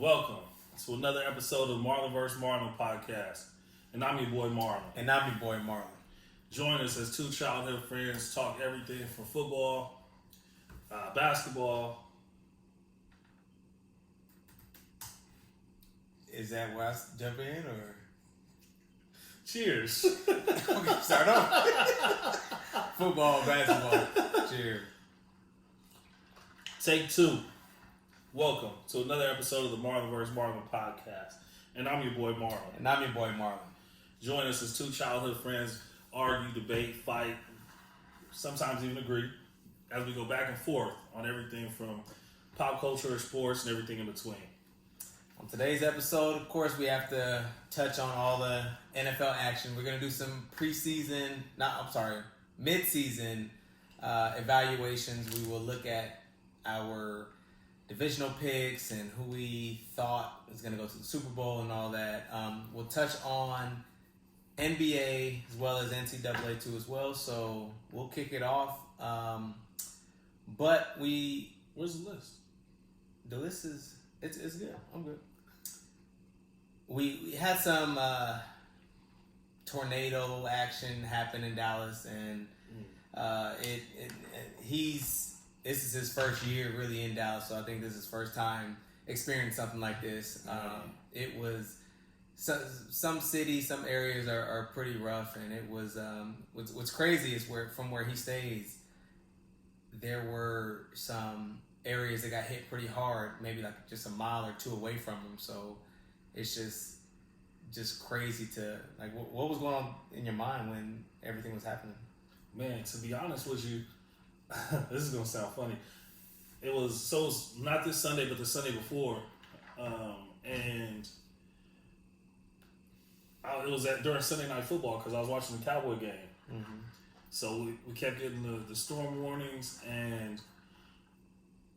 Welcome to another episode of Marlon vs. Marlon podcast. And I'm your boy Marlon. And I'm your boy Marlon. Join us as two childhood friends talk everything from football, basketball. Is that where I jump in or? Cheers. Okay, start off. Football, basketball. Cheers. Take two. Welcome to another episode of the Marlon vs. Marlon podcast. And I'm your boy Marlon. And I'm your boy Marlon. Join us as two childhood friends argue, debate, fight, sometimes even agree, as we go back and forth on everything from pop culture, sports, and everything in between. On today's episode, of course, we have to touch on all the NFL action. We're going to do some mid-season evaluations. We will look at our divisional picks and who we thought was going to go to the Super Bowl and all that. We'll touch on NBA as well as NCAA too as well. So we'll kick it off. Where's the list? The list is it's good. I'm good. We had some tornado action happen in Dallas, and this is his first year really in Dallas, so I think this is his first time experiencing something like this. It was some cities, some areas are pretty rough, and it was what's crazy is from where he stays, there were some areas that got hit pretty hard, maybe like just a mile or two away from him. So it's just crazy to like what was going on in your mind when everything was happening. Man, to be honest with you, this is gonna sound funny. It was not this Sunday, but the Sunday before, and it was during Sunday Night Football because I was watching the Cowboy game. Mm-hmm. So we kept getting the storm warnings, and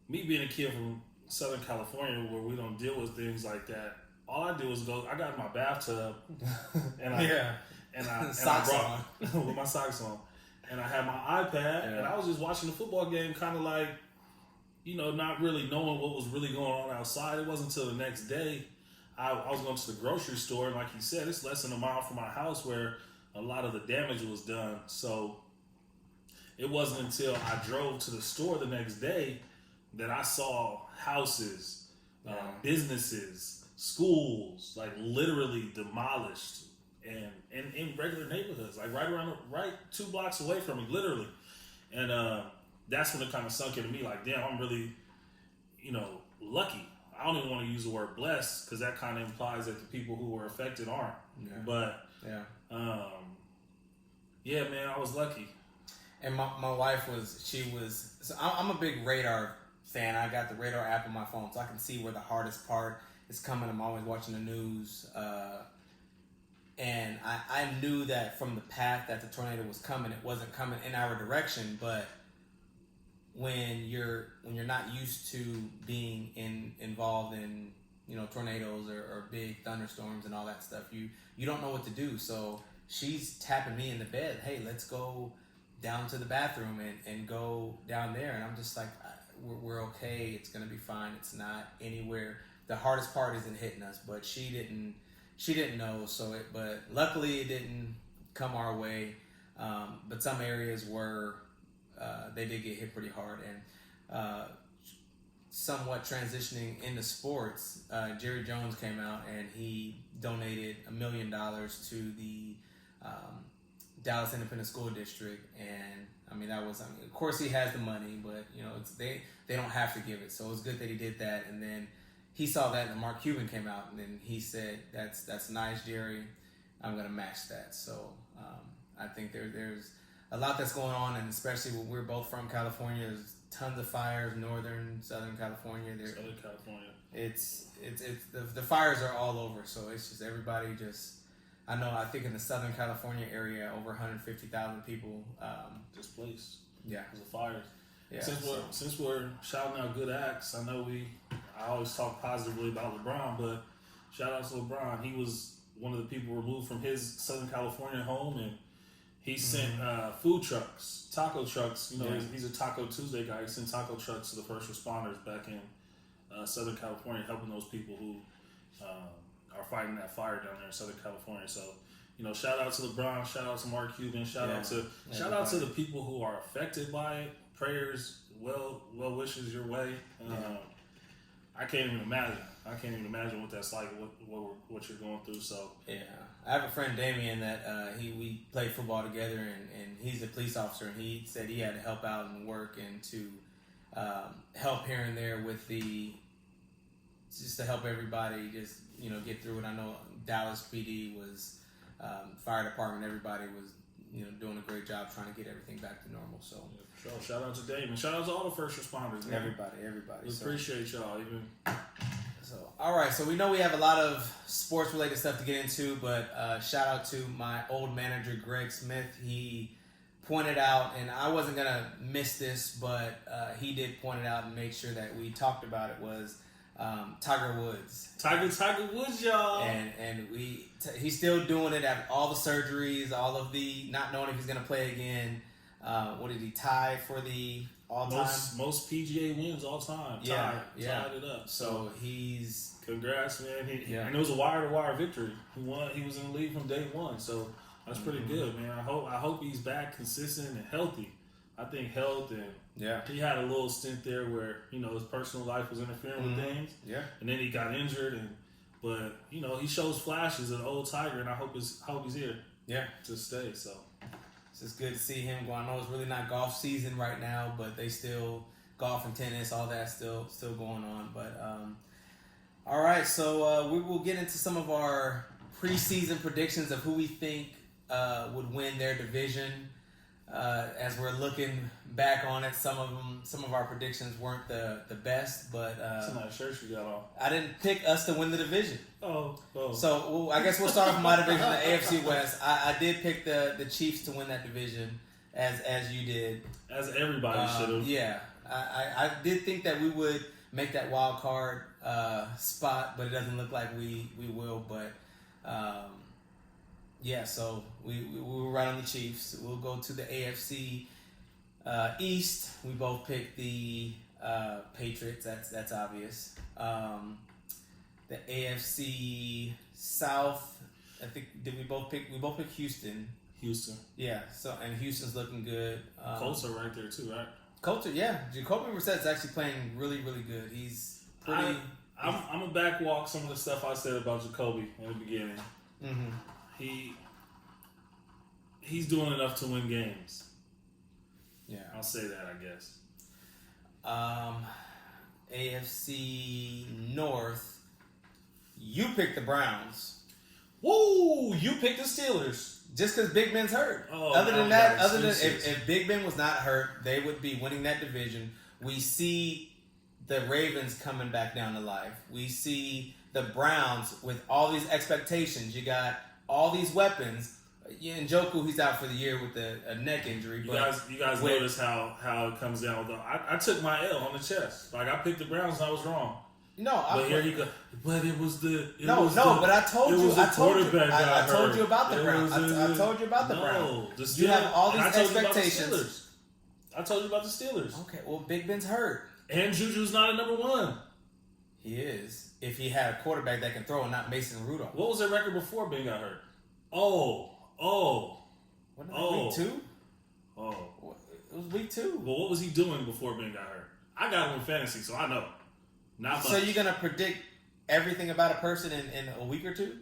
me being a kid from Southern California where we don't deal with things like that, all I did was I got in my bathtub and I brought with my socks on, and I had my iPad, and I was just watching the football game, kind of like, not really knowing what was really going on outside. It wasn't until the next day I was going to the grocery store, and like you said, it's less than a mile from my house where a lot of the damage was done. So it wasn't until I drove to the store the next day that I saw houses, businesses, schools, like literally demolished, and in regular neighborhoods, like right 2 blocks away from me, literally. And that's when it kind of sunk into me, like, damn, I'm really, lucky. I don't even want to use the word blessed because that kind of implies that the people who were affected aren't. Yeah. But yeah, man, I was lucky. And my wife so I'm a big radar fan. I got the radar app on my phone, so I can see where the hardest part is coming. I'm always watching the news. And I knew that from the path that the tornado was coming, it wasn't coming in our direction. But when you're not used to being involved in tornadoes or big thunderstorms and all that stuff, you don't know what to do. So she's tapping me in the bed. Hey, let's go down to the bathroom and go down there. And I'm just like, we're okay. It's gonna be fine. It's not anywhere. The hardest part isn't hitting us, but she didn't know. But luckily it didn't come our way. But some areas were. They did get hit pretty hard, and somewhat transitioning into sports, Jerry Jones came out and he donated $1 million to the Dallas Independent School District, and of course he has the money, but they don't have to give it, so it was good that he did that. And then he saw that, and Mark Cuban came out, and then he said, "That's nice, Jerry. I'm gonna match that." So I think there's a lot that's going on, and especially when we're both from California, there's tons of fires, Southern California. Southern California. It's the fires are all over, so it's just everybody just. I think in the Southern California area, over 150,000 people displaced. Yeah, because of fires. Yeah. Since we're shouting out good acts, I know I always talk positively about LeBron, but shout out to LeBron. He was one of the people removed from his Southern California home, and he sent food trucks, taco trucks. He's a Taco Tuesday guy. He sent taco trucks to the first responders back in Southern California, helping those people who are fighting that fire down there in Southern California. So, shout out to LeBron, shout out to Mark Cuban, shout out to the people who are affected by it. Prayers, well wishes your way. I can't even imagine. What that's like. What you're going through. So yeah, I have a friend Damien that we played football together, and he's a police officer, and he said he had to help out and work and to help here and there with just to help everybody just get through it. I know Dallas PD was fire department. Everybody was doing a great job trying to get everything back to normal. So yeah, for sure. Shout out to Damien. Shout out to all the first responders. Man. Everybody. We appreciate y'all. So, all right. So we know we have a lot of sports related stuff to get into, but shout out to my old manager, Greg Smith. He pointed out, and I wasn't going to miss this, but he did point it out and make sure that we talked about it, was Tiger Woods. Tiger Woods, y'all. And he's still doing it after all the surgeries, all of the not knowing if he's going to play again. What did he tie for the all-time? Most PGA wins all time. Tied it up. So he's... Congrats, man. And it was a wire-to-wire victory. He won. He was in the lead from day one. So that's pretty good, man. I hope he's back consistent and healthy. I think health and he had a little stint there where his personal life was interfering with things. Yeah, and then he got injured, but he shows flashes of the old Tiger, and I hope he's here. Yeah, to stay. So it's just good to see him go. I know it's really not golf season right now, but they still golf and tennis, all that still going on. But all right, so we will get into some of our preseason predictions of who we think would win their division. As we're looking back on it, some of our predictions weren't the best, but it's a nice shirt you got on. I didn't pick us to win the division. Oh. So I guess we'll start off with my division, the AFC West. I did pick the Chiefs to win that division, as you did. As everybody should have. Yeah, I did think that we would make that wild card spot, but it doesn't look like we will. But yeah, so we were right on the Chiefs. We'll go to the AFC East. We both picked the Patriots. That's obvious. The AFC South. I think we both pick Houston. Houston. Yeah. So and Houston's looking good. Colts are right there too, right? Colts, yeah. Jacoby Brissett's actually playing really, really good. He's pretty. I'm gonna backwalk some of the stuff I said about Jacoby in the beginning. Mm-hmm. He's doing enough to win games. Yeah, I'll say that, I guess. AFC North. You picked the Browns. Woo! You picked the Steelers. Just because Big Ben's hurt. Other than if Big Ben was not hurt, they would be winning that division. We see the Ravens coming back down to life. We see the Browns with all these expectations. You got all these weapons. Njoku, he's out for the year with a neck injury. You guys notice how it comes down. I took my L on the chest. Like I picked the Browns and I was wrong. No, but here you go. But it was the but I told you. I told you about the Browns. I told you about the Browns. You have all these expectations. I told you about the Steelers. Okay, well, Big Ben's hurt. And Juju's not a number one. He is. If he had a quarterback that can throw and not Mason Rudolph. What was their record before Ben got hurt? Week 2? Oh. It was week 2. Well, what was he doing before Ben got hurt? I got him in fantasy, so I know. Not much. So you're going to predict everything about a person in a week or two?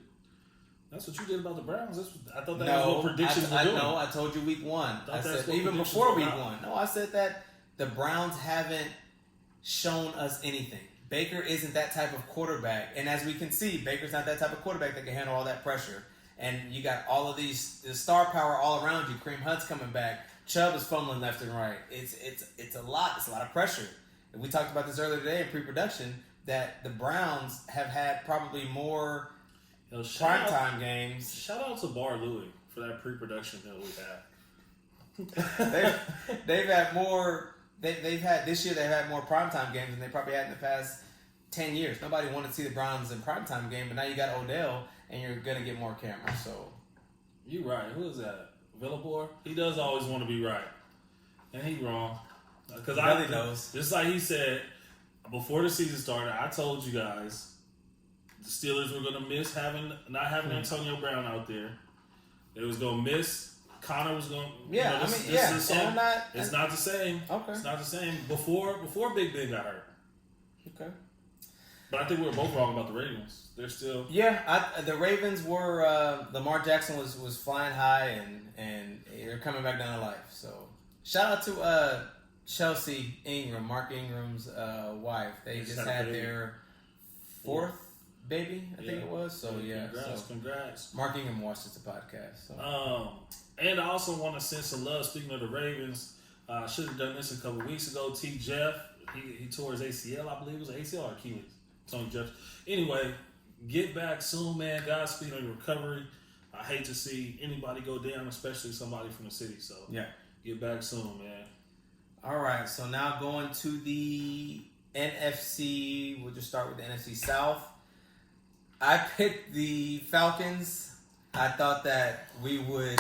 That's what you did about the Browns. I thought that was what predictions were doing. No, I told you week 1. I said even before week 1. No, I said that the Browns haven't shown us anything. Baker isn't that type of quarterback. And as we can see, Baker's not that type of quarterback that can handle all that pressure. And you got all of the star power all around you. Kareem Hunt's coming back. Chubb is fumbling left and right. It's a lot. It's a lot of pressure. And we talked about this earlier today in pre-production that the Browns have had probably more primetime games. Shout out to Bar Louie for that pre-production that we had. they've had more. They've had this year. They've had more primetime games than they probably had in the past 10 years. Nobody wanted to see the Browns in primetime game, but now you got Odell, and you're gonna get more cameras. So you right. Who is that? Villabor? He does always want to be right, and he wrong. Because he really knows. Just like he said, before the season started, I told you guys the Steelers were going to miss not having Antonio Brown out there. They was going to miss. Connor was going. Yeah, It's not the same. Okay, it's not the same. Before Big Ben got hurt. Okay. But I think we were both wrong about the Ravens. They're still. Yeah, the Ravens were. Lamar Jackson was flying high and they're coming back down to life. So shout out to Chelsea Ingram, Mark Ingram's wife. They just had their fourth baby, I think it was. So congrats. Mark Ingram watches the podcast. So. And I also want to send some love. Speaking of the Ravens, should have done this a couple weeks ago. T. Jeff, he tore his ACL, I believe it was ACL or Achilles. Tony Jeff. Anyway, get back soon, man. Godspeed on your recovery. I hate to see anybody go down, especially somebody from the city. So get back soon, man. All right, so now going to the NFC. We'll just start with the NFC South. I picked the Falcons. I thought that we would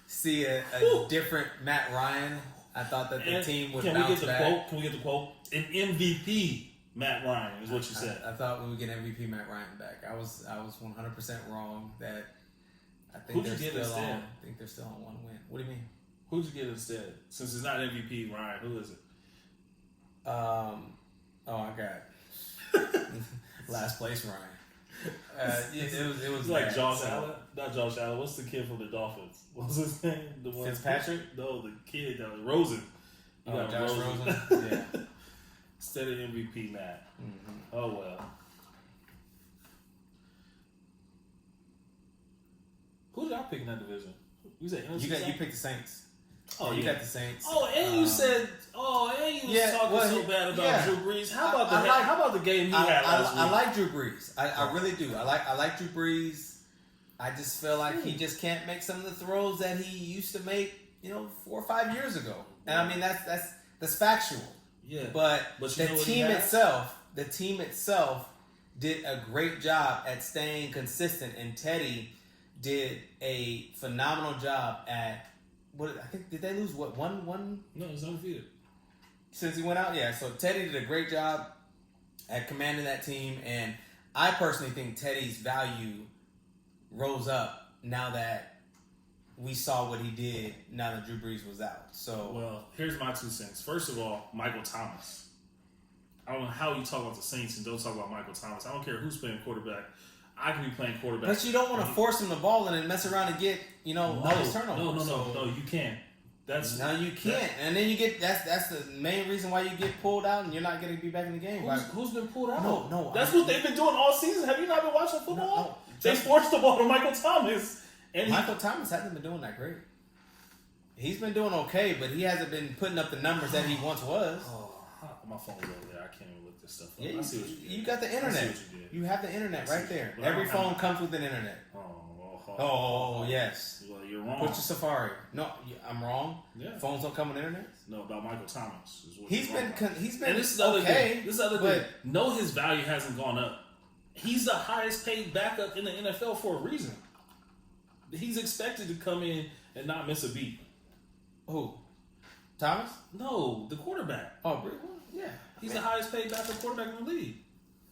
see a different Matt Ryan. I thought that the team would bounce back. Can we get the quote? An MVP Matt Ryan is what you said. I thought we would get MVP Matt Ryan back. I was 100% wrong. That I think Who'd you get instead? I think they're still on one win. What do you mean? Who'd you get instead? Since it's not MVP Ryan, who is it? I got last place Ryan. It was like Josh Allen. Not Josh Allen. What's the kid from the Dolphins? What's his name? The one Fitzpatrick? No, the kid that was Rosen. You got Josh Rosen. Yeah. Instead of MVP Matt. Mm-hmm. Oh well. Who did I pick in that division? You said you picked the Saints. Oh, you got the Saints. Oh, and you said, was talking so bad about Drew Brees. How about the game he had last week? I like Drew Brees. I really do. I like Drew Brees. I just feel like he just can't make some of the throws that he used to make, 4 or 5 years ago. And I mean that's factual. Yeah. But the team itself did a great job at staying consistent, and Teddy did a phenomenal job at. Did they lose one? No, it was undefeated. Since he went out, yeah. So Teddy did a great job at commanding that team, and I personally think Teddy's value rose up now that we saw what he did now that Drew Brees was out. So, well, here's my 2 cents. First of all, Michael Thomas. I don't know how you talk about the Saints and don't talk about Michael Thomas. I don't care who's playing quarterback. I can be playing quarterback. But you don't want to force him the ball and then mess around and get, all these turnovers. No, you can't. You can't. And then you get, that's the main reason why you get pulled out and you're not going to be back in the game. Who's been pulled out? No. That's what they've been doing all season. Have you not been watching football? No. They forced the ball to Michael Thomas. And Michael Thomas hasn't been doing that great. He's been doing okay, but he hasn't been putting up the numbers that he once was. Oh, my phone's over there. I can't even look this stuff up. Yeah, I see what you did. You got the internet. I see what you did. You have the internet right there. Every phone comes with an internet. Oh, yes. Well, you're wrong. Put your Safari. No, I'm wrong. Yeah. Phones don't come with internet. No, about Michael Thomas. He's been. And this is the other thing. This is the other thing. No, his value hasn't gone up. He's the highest paid backup in the NFL for a reason. He's expected to come in and not miss a beat. Who? Thomas? No, the quarterback. Oh, yeah. He's the highest paid backup quarterback in the league.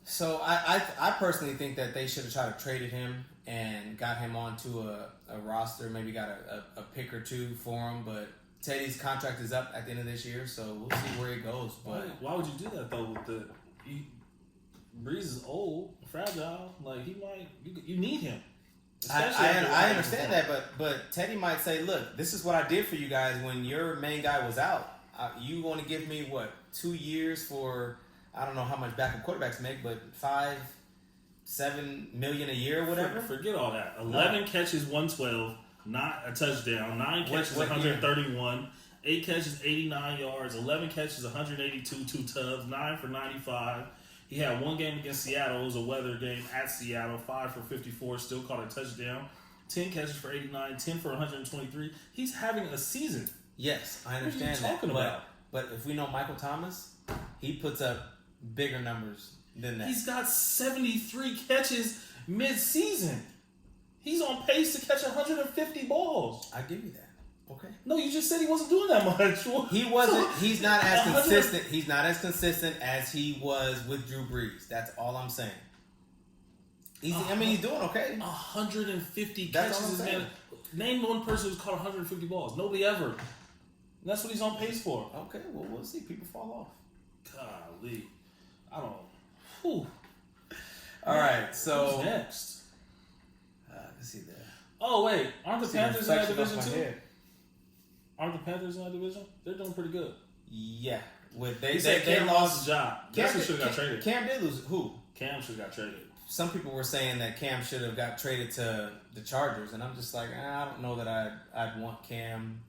So I personally think that they should have tried to traded him and got him onto a roster, maybe got a pick or two for him, but Teddy's contract is up at the end of this year, so we'll see where he goes. But why would you do that though? Breeze is old, fragile. Like you need him. I understand that, but Teddy might say, "Look, this is what I did for you guys when your main guy was out. You want to give me 2 years for I don't know how much backup quarterbacks make, but $5-7 million a year, or whatever." Forget all that. 11 catches, 112, not a touchdown. 9 catches, 131. 8 catches, 89 yards. 11 catches, 182, 2 tubs. 9 for 95. He had one game against Seattle. It was a weather game at Seattle. 5 for 54. Still caught a touchdown. 10 catches for 89. 10 for 123. He's having a season. Yes, I understand what are you talking about? But if we know Michael Thomas, he puts up bigger numbers than that. He's got 73 catches mid-season. He's on pace to catch 150 balls. I give you that. Okay. No, you just said he wasn't doing that much. He wasn't. He's not as consistent. He's not as consistent as he was with Drew Brees. That's all I'm saying. He's doing okay. 150 That's catches. all I'm saying. Name one person who's caught 150 balls. Nobody ever. And that's what he's on pace for. Okay, well, we'll see. People fall off. Golly. I don't. Whew. All right, so who's next? Let's see there. Oh wait, aren't the Panthers in that reflection division off my too? head. Aren't the Panthers in that division? They're doing pretty good. Yeah, He said Cam lost his job. That's who should have got traded. Cam did lose. Who? Cam should have got traded. Some people were saying that Cam should have got traded to the Chargers, and I'm just like, I don't know that I'd want Cam.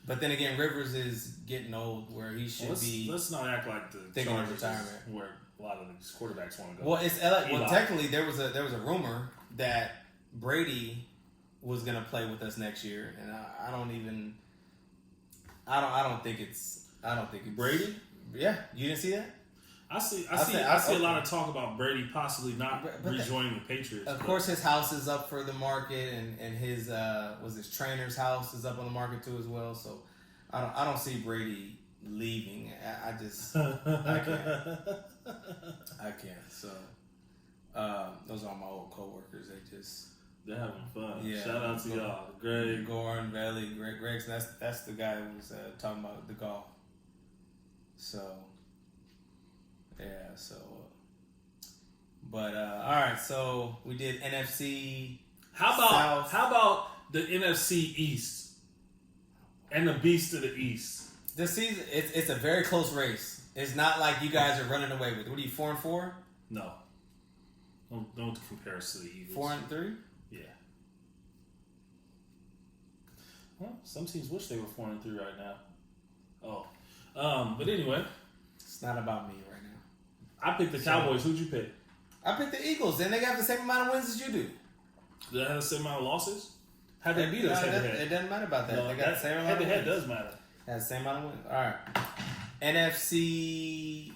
But then again, Rivers is getting old, where he should be. Let's not act like the thinking of Chargers retirement. is where a lot of these quarterbacks want to go. Well, it's well, technically there was a rumor that Brady was going to play with us next year, and I don't think it's Brady. Yeah, you didn't see that? I see a lot of talk about Brady possibly not rejoining the Patriots. Of course, his house is up for the market, and his his trainer's house is up on the market too as well. So I don't see Brady leaving. I can't. I can't. So those are all my old coworkers. They're having fun. Yeah. Shout out to y'all, Greg, Goran, Valley, Gregson. That's the guy who was talking about the golf. So. Yeah, so, but all right. So we did NFC. How about the NFC East and the Beast of the East? This season, it's a very close race. It's not like you guys are running away with. What are you 4-4? No, don't compare us to the Eagles. 4-3. Yeah. Well, some teams wish they were 4-3 right now. But anyway, it's not about me right now. I picked the Cowboys. Who'd you pick? I picked the Eagles, and they got the same amount of wins as you do. Do they have the same amount of losses? How did they beat us head-to-head? It doesn't matter about that. No, they got the same amount of wins. Head-to-head does matter. They have the same amount of wins. All right. NFC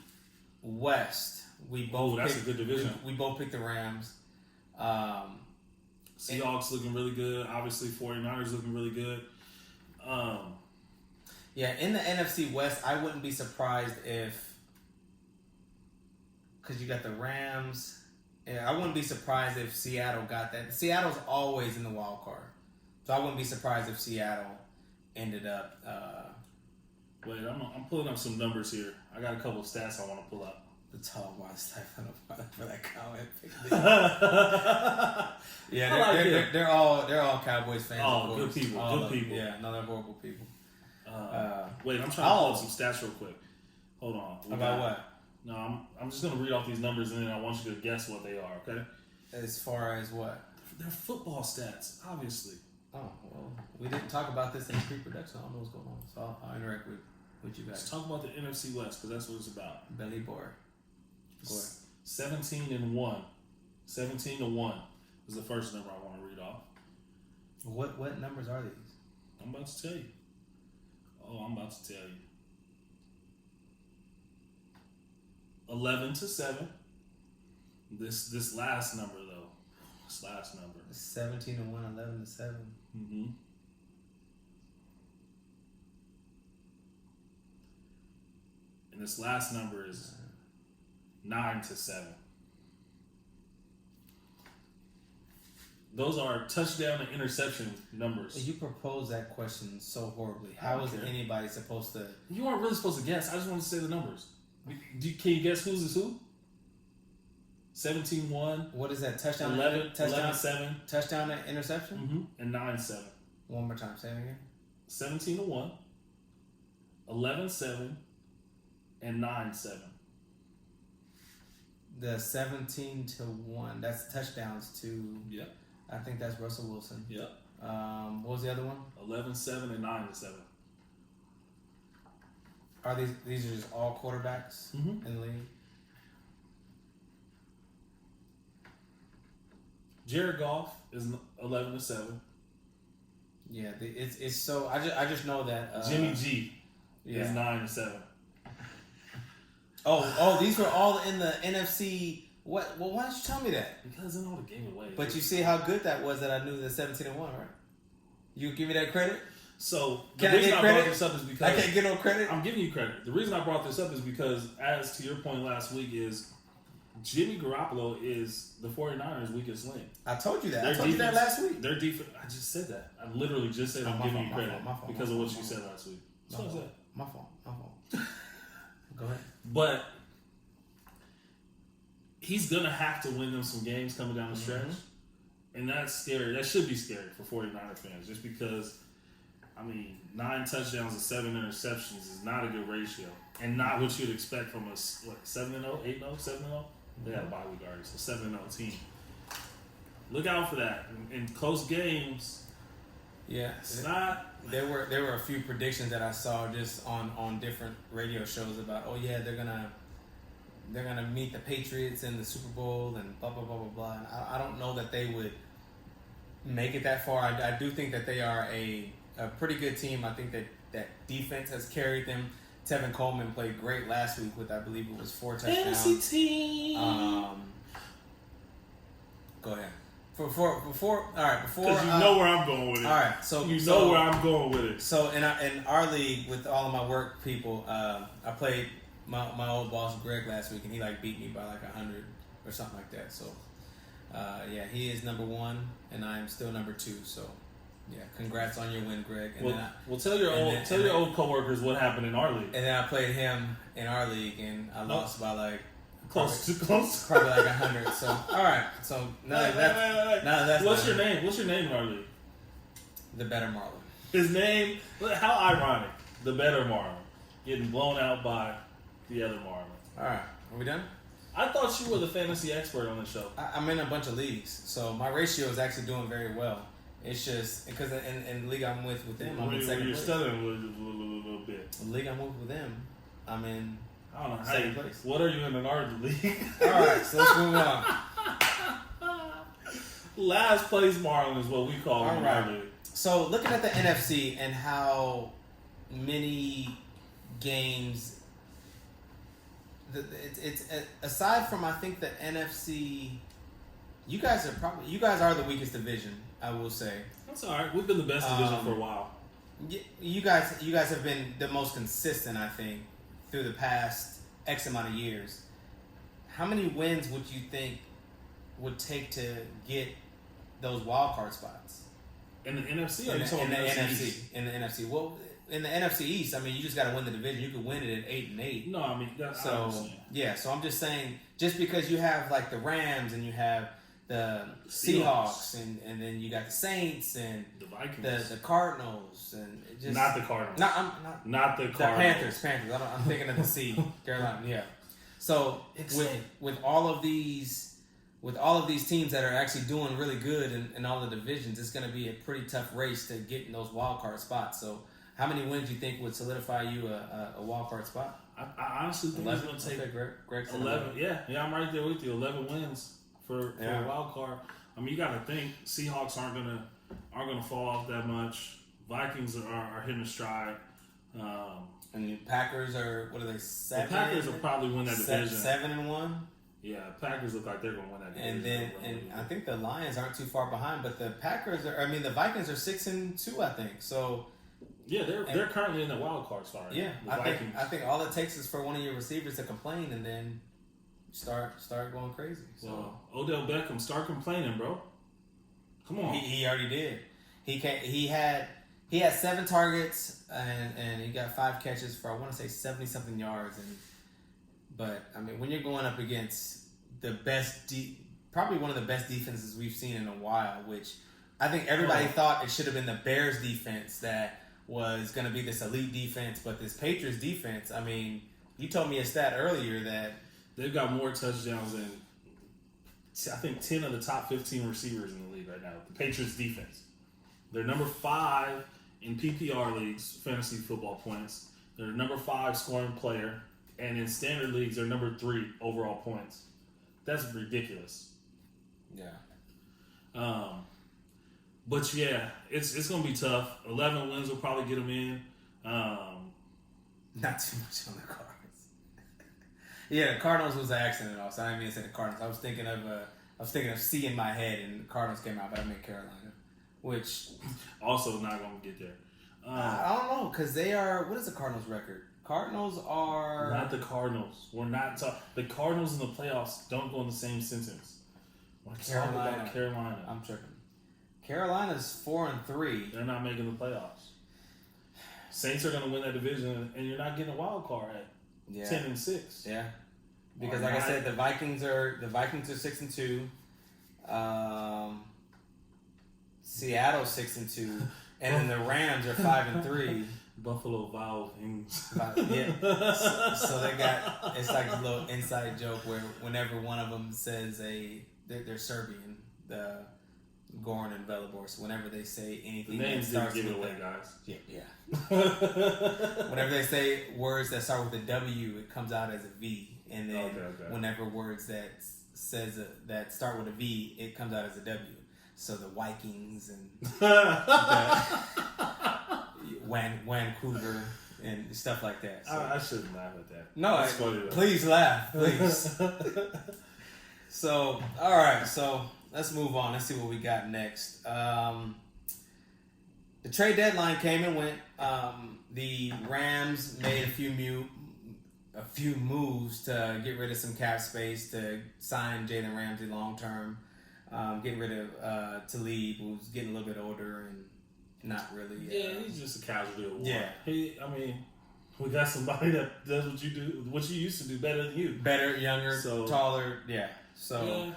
West. That's a good division. We both picked the Rams. Seahawks looking really good. Obviously, 49ers looking really good. Yeah, in the NFC West, I wouldn't be surprised if... Because you got the Rams. Yeah, I wouldn't be surprised if Seattle got that. Seattle's always in the wild card. So I wouldn't be surprised if Seattle ended up... Wait, I'm pulling up some numbers here. I got a couple of stats I want to pull up. The tall wise type for that comment. Yeah, they're all Cowboys fans. Oh, good people. Good people. Yeah, no, they're horrible people. Wait, I'm trying to pull up some stats real quick. Hold on. About what? No, I'm just going to read off these numbers and then I want you to guess what they are, okay? As far as what? They're football stats, obviously. Oh, well, we didn't talk about this in pre-production. I don't know what's going on. So I'll interact with you guys. Let's talk about the NFC West because that's what it's about. Belly boy. Go ahead. 17-1. 17-1 is the first number I want to read off. What numbers are these? I'm about to tell you. I'm about to tell you. 11-7. This last number though. This last number. 17-1, 11-7. Mm-hmm. And this last number is 9-7. Those are touchdown and interception numbers. You proposed that question so horribly. How is anybody supposed to? You aren't really supposed to guess. I just want to say the numbers. Can you guess who's is who? 17-1. What is that? Touchdown. 11-7. Touchdown and interception. Mm-hmm. And 9-7. One more time. Say it again. 17-1. 11-7. And 9-7. The 17-1. That's touchdowns to. Yep. I think that's Russell Wilson. Yep. What was the other one? 11-7 and 9-7. Are these are just all quarterbacks in the league? Jared Goff is 11-7. Yeah, it's so. I just know that Jimmy G is 9-7. Oh, these were all in the NFC. What? Well, why didn't you tell me that? Because I know the game away. But you see how good that was that I knew the 17-1, right? You give me that credit. So the Can I reason get I brought credit? this up is because I can't get no credit. I'm giving you credit. The reason I brought this up is because, as to your point last week, is Jimmy Garoppolo is the 49ers' weakest link. I told you that. Their I told you that last week. Their defense. I just said that. I literally just said I'm giving you credit because of what you said last week. That's what I said. My fault. Go ahead. But he's gonna have to win them some games coming down the stretch, and that's scary. That should be scary for 49er fans, just because. I mean, 9 touchdowns and 7 interceptions is not a good ratio, and not what you'd expect from a 7-0, 8-0, 7-0. They had a bye week already, so 7-0 team. Look out for that in close games. Yeah, it's not. There were a few predictions that I saw just on different radio shows about. Oh yeah, they're gonna meet the Patriots in the Super Bowl and blah blah blah blah blah. And I don't know that they would make it that far. I do think that they are a pretty good team. I think that defense has carried them. Tevin Coleman played great last week with, I believe it was 4 touchdowns. Fantasy team. Go ahead. Before because you know where I'm going with it. All right, so you know where I'm going with it. So in our league with all of my work people, I played my old boss Greg last week, and he beat me by 100 or something like that. So yeah, he is number 1, and I am still number 2. So. Yeah, congrats on your win, Greg. And tell your old coworkers what happened in our league. And then I played him in our league, and I lost by close, probably 100. So all right, so that's what's your name? What's your name in our league? The Better Marlon. His name? How ironic. The Better Marlon getting blown out by the other Marlon. All right, are we done? I thought you were the fantasy expert on the show. I'm in a bunch of leagues, so my ratio is actually doing very well. It's just because in the league I'm with them, I'm in second place. You're stuttering a little bit. The league I'm with them, I'm in I don't know, second place. What are you in an art league? All right, so let's move on. Last place Marlon is what we call him. Right. So looking at the NFC and how many games, it's aside from I think the NFC. You guys are the weakest division, I will say. That's all right. We've been the best division for a while. You guys have been the most consistent, I think, through the past X amount of years. How many wins would you think would take to get those wild card spots? In the NFC or in the NFC? In the NFC. Well, in the NFC East, I mean, you just got to win the division. You could win it at 8-8. No, I mean, so I'm just saying, just because you have the Rams and you have the Seahawks and then you got the Saints and the Vikings, the Cardinals, and just not the Cardinals. Not the Cardinals. Panthers. I'm thinking of the C. Carolina. Yeah. So with all of these teams that are actually doing really good in all the divisions, it's going to be a pretty tough race to get in those wild card spots. So how many wins do you think would solidify you a wild card spot? I honestly think 11? It's going to take Greg 11. Yeah, I'm right there with you. 11 wins. For a wild card, I mean, you got to think Seahawks aren't gonna fall off that much. Vikings are hitting a stride, and the Packers are 7? The Packers will probably win that division. 7-1. Yeah, Packers look like they're gonna win that division. And I think the Lions aren't too far behind, but the the Vikings are 6-2, I think. So yeah, they're currently in the wild card spot. Right? Yeah, Vikings. I think all it takes is for one of your receivers to complain, and then start going crazy. So well, Odell Beckham, start complaining, bro. Come on. He already did. He had 7 targets and he got 5 catches for I want to say 70 something yards. But I mean, when you're going up against the best, probably one of the best defenses we've seen in a while, which I think everybody thought it should have been the Bears defense that was going to be this elite defense, but this Patriots defense. I mean, you told me a stat earlier that they've got more touchdowns than I think 10 of the top 15 receivers in the league right now. The Patriots defense. They're number 5 in PPR leagues, fantasy football points. They're number 5 scoring player. And in standard leagues, they're number 3 overall points. That's ridiculous. Yeah. But yeah, it's going to be tough. 11 wins will probably get them in. Not too much on the Cardinals. Yeah, the Cardinals was an accident also. I didn't mean to say the Cardinals. I was thinking of C in my head, and the Cardinals came out, but I meant Carolina, which also not going to get there. I don't know because they are. What is the Cardinals' record? Cardinals are not the Cardinals. We're not talking. The Cardinals in the playoffs don't go in the same sentence. We're talking about Carolina. I'm tripping. Carolina's 4-3. They're not making the playoffs. Saints are going to win that division, and you're not getting a wild card at 10-6. Yeah, because like I said, the Vikings are 6-2. Seattle's 6-2, and then the Rams are 5-3. Buffalo Wild Wings. Yeah. So they got, it's like a little inside joke where whenever one of them says they're Serbian, the Goran and Velibor. So whenever they say anything, the names didn't give it away, guys. Yeah. Whenever they say words that start with a W, it comes out as a V, and then whenever words that start with a V, it comes out as a W. So the Vikings and Vancouver and stuff like that. So. I shouldn't laugh at that. No, please laugh, please. So, all right, so let's move on. Let's see what we got next. The trade deadline came and went. The Rams made a few moves to get rid of some cap space to sign Jalen Ramsey long term. Getting rid of Talib, who's getting a little bit older and not really. Yeah, he's just a casualty of war. Yeah, we got somebody that does what you used to do better than you. Better, younger, taller. Yeah. So,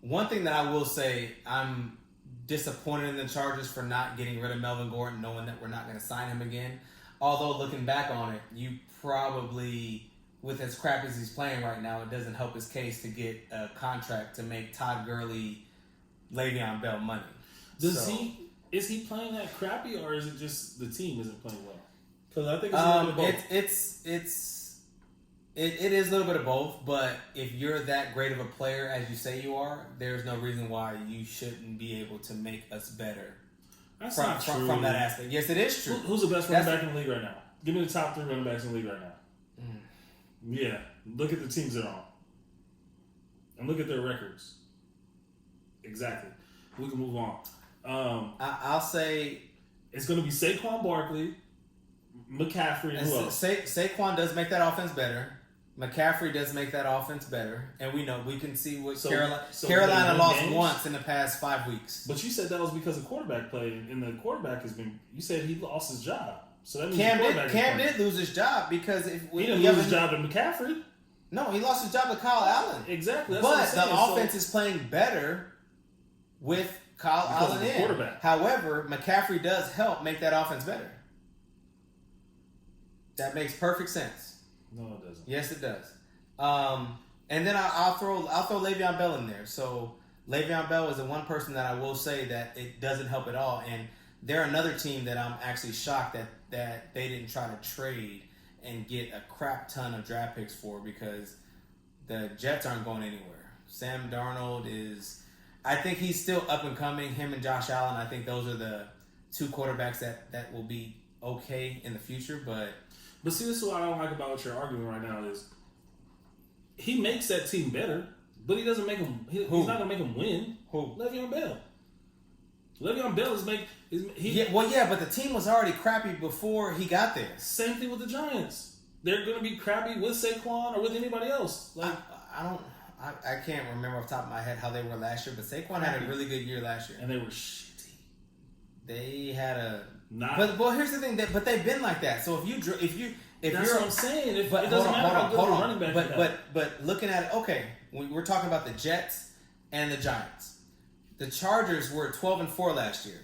one thing that I will say, I'm disappointed in the Chargers for not getting rid of Melvin Gordon, knowing that we're not going to sign him again. Although looking back on it, you probably, with as crap as he's playing right now, it doesn't help his case to get a contract to make Todd Gurley, Le'Veon Bell money. Is he playing that crappy, or is it just the team isn't playing well? Because I think it's a little bit of both. It is a little bit of both, but if you're that great of a player as you say you are, there's no reason why you shouldn't be able to make us better. That's not true. From that aspect. Yes, it is true. Who's the best running back in the league right now? Give me the top 3 running backs in the league right now. Yeah, look at the teams they're on. And look at their records. Exactly. We can move on. I'll say it's going to be Saquon Barkley, McCaffrey, and who else? Saquon does make that offense better. McCaffrey does make that offense better. And we can see what Carolina lost once in the past 5 weeks. But you said that was because of quarterback play, and the quarterback has been, you said he lost his job. So that means Cam did lose his job because he didn't lose his job to McCaffrey. No, he lost his job to Kyle Allen. Exactly. But the offense is playing better with Kyle Allen in. Quarterback. However, McCaffrey does help make that offense better. That makes perfect sense. No, it doesn't. Yes, it does. And then I'll throw Le'Veon Bell in there. So Le'Veon Bell is the one person that I will say that it doesn't help at all. And they're another team that I'm actually shocked that they didn't try to trade and get a crap ton of draft picks for, because the Jets aren't going anywhere. Sam Darnold is, I think he's still up and coming. Him and Josh Allen, I think those are the 2 quarterbacks that will be okay in the future. But see, this is what I don't like about what you're arguing right now is he makes that team better, but he doesn't make them. He's not going to make them win. Who? Le'Veon Bell. Le'Veon Bell but the team was already crappy before he got there. Same thing with the Giants. They're going to be crappy with Saquon or with anybody else. Like I can't remember off the top of my head how they were last year, but Saquon had a really good year last year, and they were shitty. They had a not. But here's the thing but they've been like that. So if that's you're, what I'm saying. It doesn't matter how good a running back. But looking at it, okay, we're talking about the Jets and the Giants. The Chargers were 12-4 last year.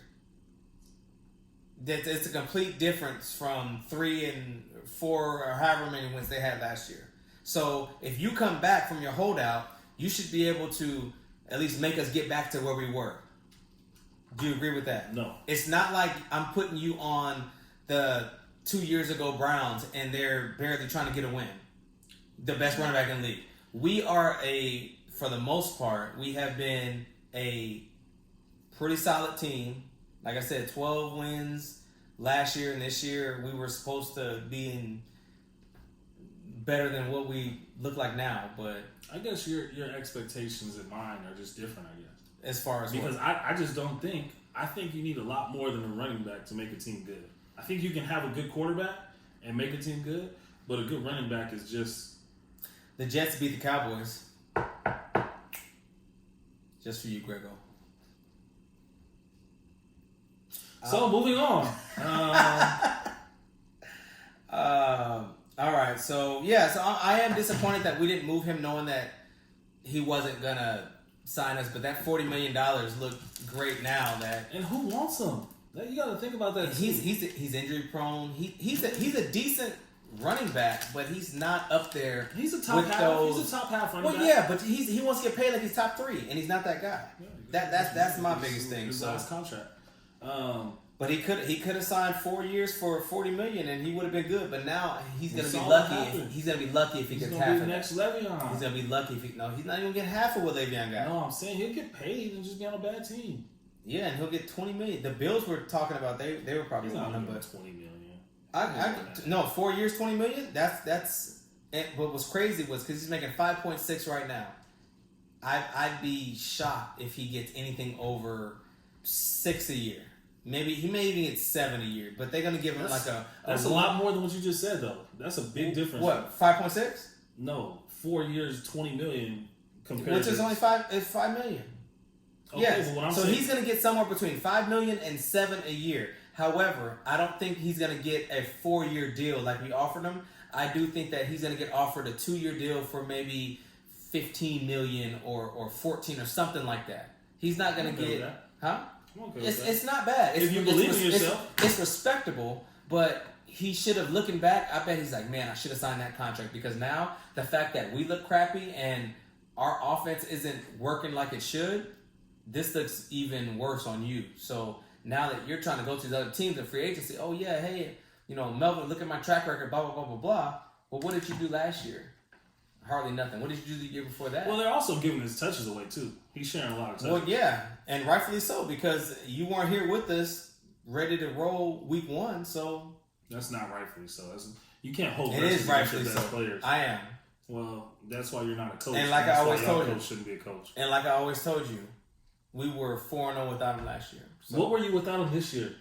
It's a complete difference from 3-4 or however many wins they had last year. So if you come back from your holdout, you should be able to at least make us get back to where we were. Do you agree with that? No. It's not like I'm putting you on the 2 years ago Browns and they're barely trying to get a win. The best running back in the league. We are for the most part, we have been a pretty solid team. Like I said, 12 wins last year, and this year we were supposed to be in better than what we look like now. But I guess your expectations and mine are just different, I guess. As far as because I just don't think I think you need a lot more than a running back to make a team good. I think you can have a good quarterback and make a team good, but a good running back is just... The Jets beat the Cowboys. Just for you, Grego. So, moving on. All right. So I am disappointed that we didn't move him, knowing that he wasn't gonna sign us. But that $40 million looked great now. And who wants him? You got to think about that. He's injury prone. He's a decent running back, but he's not up there. He's a top half. He's a top half running back. Well, yeah, but he wants to get paid like he's top 3, and he's not that guy. Yeah, that's my biggest thing. His last contract. But he could have signed 4 years for $40 million, and he would have been good. But now he's gonna be lucky. He's gonna be lucky if he gets half of the next Le'Veon. He's gonna be lucky if he's not even gonna get half of what Le'Veon got. No, I'm saying he'll get paid and just be on a bad team. Yeah, and he'll get $20 million. The Bills were talking about they were probably not wanting him, but $20 million. No, 4 years, $20 million. That's. And what was crazy was because he's making 5.6 right now. I'd be shocked if he gets anything over 6 a year. Maybe he may even get 7 a year, but they're gonna give him That's a lot more than what you just said, though. That's a big difference. What, 5.6? No, 4 years, $20 million compared. Which is only $5 million. Okay, yes. But what I'm so saying, he's gonna get somewhere between $5 million and 7 a year. However, I don't think he's gonna get a 4-year deal like we offered him. I do think that he's gonna get offered a 2-year deal for maybe $15 million or 14 or something like that. He's not gonna get, huh? It's not bad. If you believe in yourself, it's respectable. But he should have. Looking back, I bet he's like, man, I should have signed that contract, because now the fact that we look crappy and our offense isn't working like it should, this looks even worse on you. So now that you're trying to go to the other teams in free agency, oh yeah, hey, Melvin, look at my track record, blah blah blah blah blah. But what did you do last year? Hardly nothing. What did you do the year before that? Well, they're also giving his touches away too. He's sharing a lot of touches. Well, yeah, and rightfully so, because you weren't here with us, ready to roll week 1. So that's not rightfully so. You can't hold. It is rightfully so. Players. I am. Well, that's why you're not a coach. And like I always told you, shouldn't be a coach. And like I always told you, we were 4-0 without him last year. So. What were you without him this year?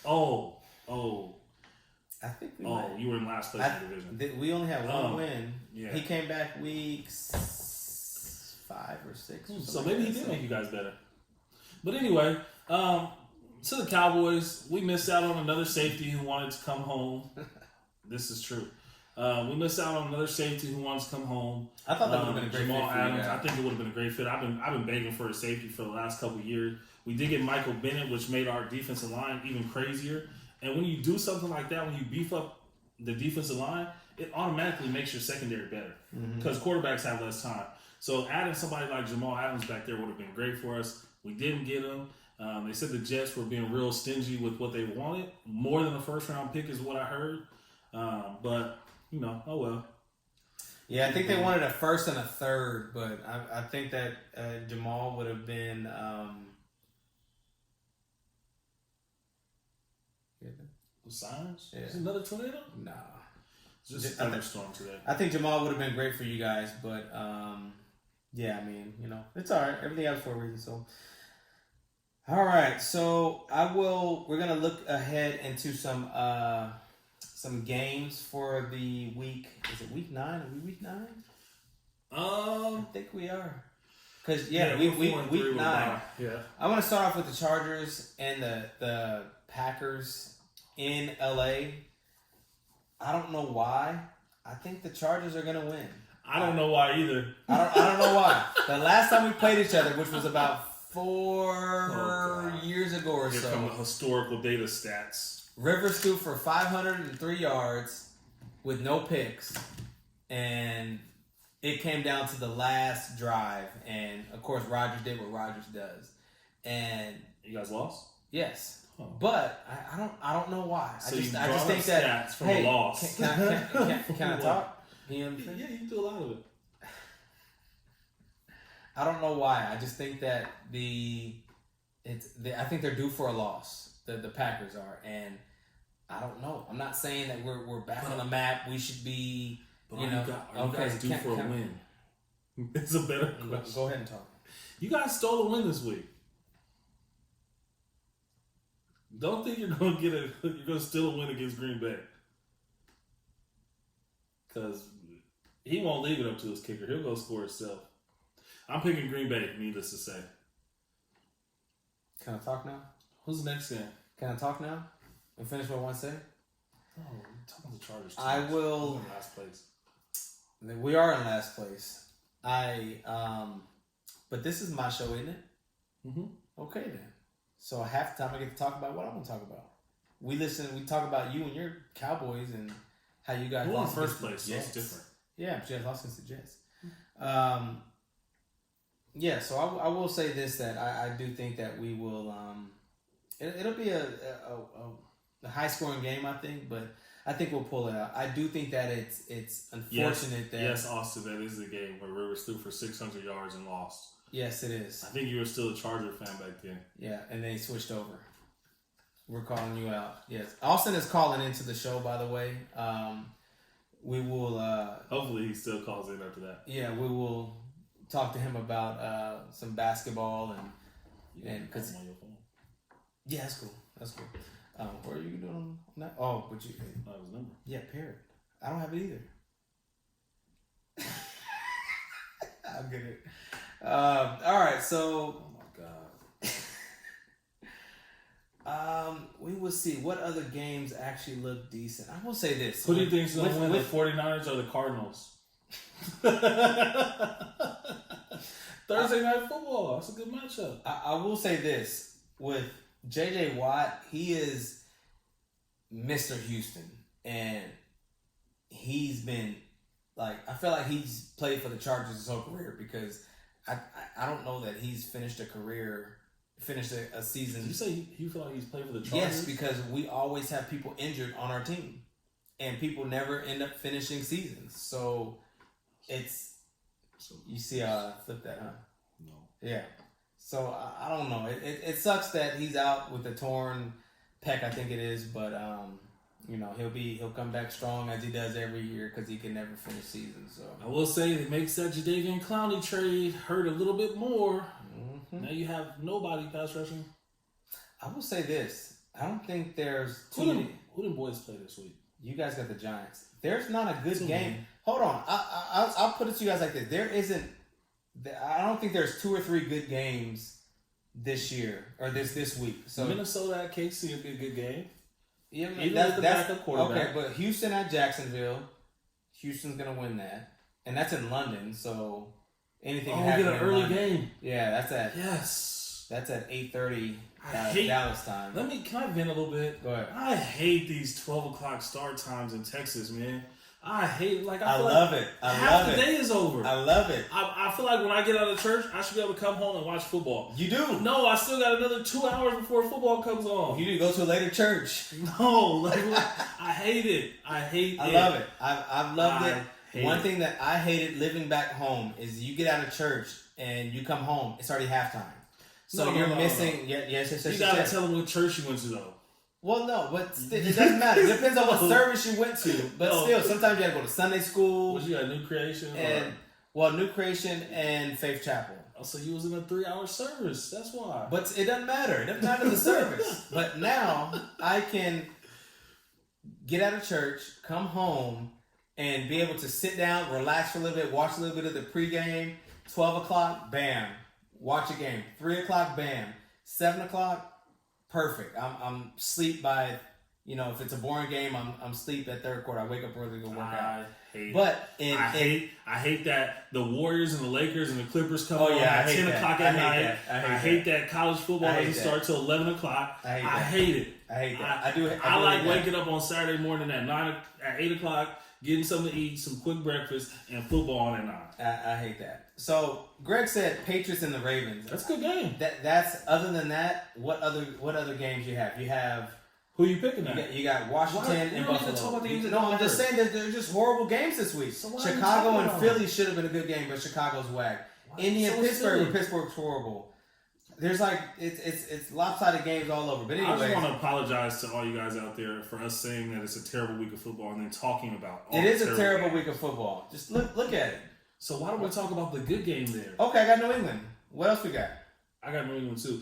Oh. I think we you were in last place in the division. We only had one win. Yeah. He came back weeks 5 or 6. Or so maybe he did make you guys better. But anyway, to the Cowboys, we missed out on another safety who wanted to come home. This is true. We missed out on another safety who wanted to come home. I thought that would have been a great Jamal fit for Adams. you. I think it would have been a great fit. I've been begging for a safety for the last couple of years. We did get Michael Bennett, which made our defensive line even crazier. And when you do something like that, when you beef up the defensive line, it automatically makes your secondary better, because quarterbacks have less time. So adding somebody like Jamal Adams back there would have been great for us. We didn't get him. They said the Jets were being real stingy with what they wanted. More than a first-round pick is what I heard. But, oh well. Yeah, I think they wanted a first and a third, but I think that Jamal would have been... Sirens? Yeah. Is it another tornado? Nah. It's just a thunderstorm today. I think Jamal would have been great for you guys, but yeah, I mean, it's all right. Everything happens for a reason. So, all right. So we're gonna look ahead into some games for the week. Is it week 9? Are we week 9? I think we are. Because week 9. Yeah. I want to start off with the Chargers and the Packers in LA. I don't know why. I think the Chargers are gonna win. I don't know why either. I don't know why. The last time we played each other, which was about 4 years ago or Here so. come the historical data stats. Rivers threw for 503 yards with no picks, and it came down to the last drive. And of course, Rodgers did what Rodgers does. And you guys lost? Yes. But I don't know why. So I just think that stats from a loss. Can I talk? Yeah, you do a lot of it. I don't know why. I just think that I think they're due for a loss. The Packers are, and I don't know. I'm not saying that we're back on the map. We should be. But you guys due for a win? It's a better question. Go ahead and talk. You guys stole a win this week. Don't think you're gonna get a. You're gonna still win against Green Bay because he won't leave it up to his kicker. He'll go score himself. I'm picking Green Bay. Needless to say. Can I talk now? Who's the next game? Can I talk now? And finish what I want to say? Oh, we're talking about the Chargers. I will. We're in last place. We are in last place. But this is my show, isn't it? Mm-hmm. Okay then. So half the time I get to talk about what I want to talk about. We talk about you and your Cowboys and how you guys We're in lost first against the place, so it's Jets. different. Yeah, but you guys lost against the Jets. Yeah, so I will say this, that I do think that we will. It'll be a high scoring game, I think, but I think we'll pull it out. I do think that it's unfortunate that yes, Austin, that is the game where Rivers threw for 600 yards and lost. Yes, it is. I think you were still a Charger fan back then. Yeah, and they switched over. We're calling you out. Yes, Austin is calling into the show, by the way. We will. Hopefully, he still calls in after that. Yeah, we will talk to him about some basketball and because on your phone. yeah, that's cool. That's cool. What are you doing on that? Oh, but you. That was his number. Yeah, parrot. I don't have it either. I'll get it. All right, so. Oh my God. We will see what other games actually look decent. I will say this. Who do you think is going to win, the 49ers or the Cardinals? Thursday Night Football. That's a good matchup. I will say this. With J.J. Watt, he is Mr. Houston. And he's been, like, I feel like he's played for the Chargers his whole career because I don't know that he's finished a season. Did you say you feel like he's played for the Chargers? Yes, because we always have people injured on our team. And people never end up finishing seasons. So it's, you see how I flipped that, huh? No. Yeah. So I don't know. It sucks that he's out with a torn pec, I think it is, but he'll come back strong as he does every year because he can never finish seasons. So I will say it makes that Jadeveon Clowney trade hurt a little bit more. Mm-hmm. Now you have nobody pass rushing. I will say this: I don't think there's too Who many. did boys play this week? You guys got the Giants. There's not a good Too game. many. Hold on. I'll put it to you guys like this: there isn't. I don't think there's 2 or 3 good games this year or this week. So Minnesota at KC would be a good game. yeah, Even that's with the that's backup quarterback. okay. But Houston at Jacksonville, Houston's gonna win that, and that's in London. So anything can We happen get an in early London. game. Yeah, that's at Yes. 8:30 I hate- Dallas time. Can I vent a little bit? Go ahead. I hate these 12 o'clock start times in Texas, man. I hate it. I feel love like it. I half love the it. day is over. I love it. I feel like when I get out of church, I should be able to come home and watch football. You do. No, I still got another 2 hours before football comes on. You need to go to a later church. No, like, I hate it. I hate it. I love it. I've loved I it. hate One it. thing that I hated living back home is you get out of church and you come home, it's already halftime. So No, you're no, missing. Yeah, yes. You gotta tell them what church you went to, though. Well, no, but it doesn't matter. It depends on what service you went to. But No. still, sometimes you gotta go to Sunday school What you got, New Creation? and New Creation and Faith Chapel. Oh, so you was in a 3-hour service. That's why. But it doesn't matter. It doesn't matter the service. But now I can get out of church, come home, and be able to sit down, relax for a little bit, watch a little bit of the pregame. 12 o'clock, bam, watch a game. 3 o'clock, bam. 7 o'clock, perfect. I'm sleep by, if it's a boring game, I'm sleep at third quarter. I wake up early to go work out. I hate But I hate that the Warriors and the Lakers and the Clippers come Oh, on yeah, I at hate 10 that. o'clock I at hate night. that. I hate that college football I hate doesn't that. start till 11 o'clock. I hate I that. hate it. I hate that. I I do like hate that. waking up on Saturday morning at 8 o'clock, getting something to eat, some quick breakfast, and football on at 9. I hate that. So Greg said Patriots and the Ravens. That's a good game. That's other than that. What other games you have? You have Who you picking at? you got Washington Why? and You don't need to Buffalo. talk about the games that No, don't I'm just matter. saying that they're just horrible games this week. So why are you Chicago talking and about Philly should have been a good game, but Chicago's whack. Indy and So is Pittsburgh, Philly. but Pittsburgh's horrible. There's it's lopsided games all over. But I just anyway, want to apologize to all you guys out there for us saying that it's a terrible week of football and then talking about all it the is a terrible games. week of football. Just look at it. So why don't we talk about the good game there? Okay, I got New England. What else we got? I got New England too.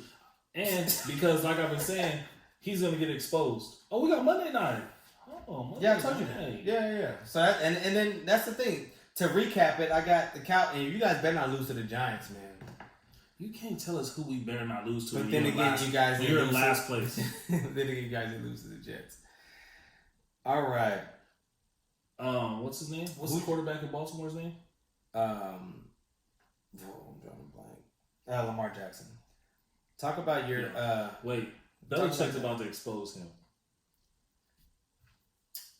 And because, like I've been saying, he's gonna get exposed. Oh, we got Monday night. Oh, Monday Yeah, I told you that. Yeah. So and then that's the thing. To recap it, I got the Cow, and you guys better not lose to the Giants, man. You can't tell us who we better not lose to. But then again, you guys you're in last place. Then again, you guys didn't lose to the Jets. All right. What's his name? What's the quarterback in Baltimore's name? I'm drawing a blank. Lamar Jackson. Talk about your wait. Belichick's about to expose him.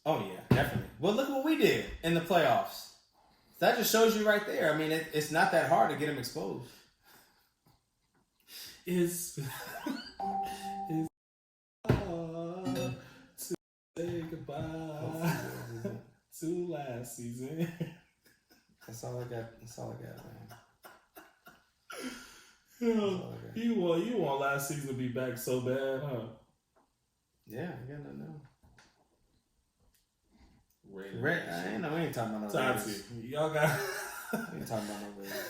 Oh yeah, definitely. Well, look what we did in the playoffs. That just shows you right there. I mean, it's not that hard to get him exposed. It's to say goodbye to last season. That's all I got. Man. You want last season to be back so bad, huh? Yeah, I got nothing else. Raiders. We ain't talking about no Raiders. Y'all got. We ain't talking about no Raiders.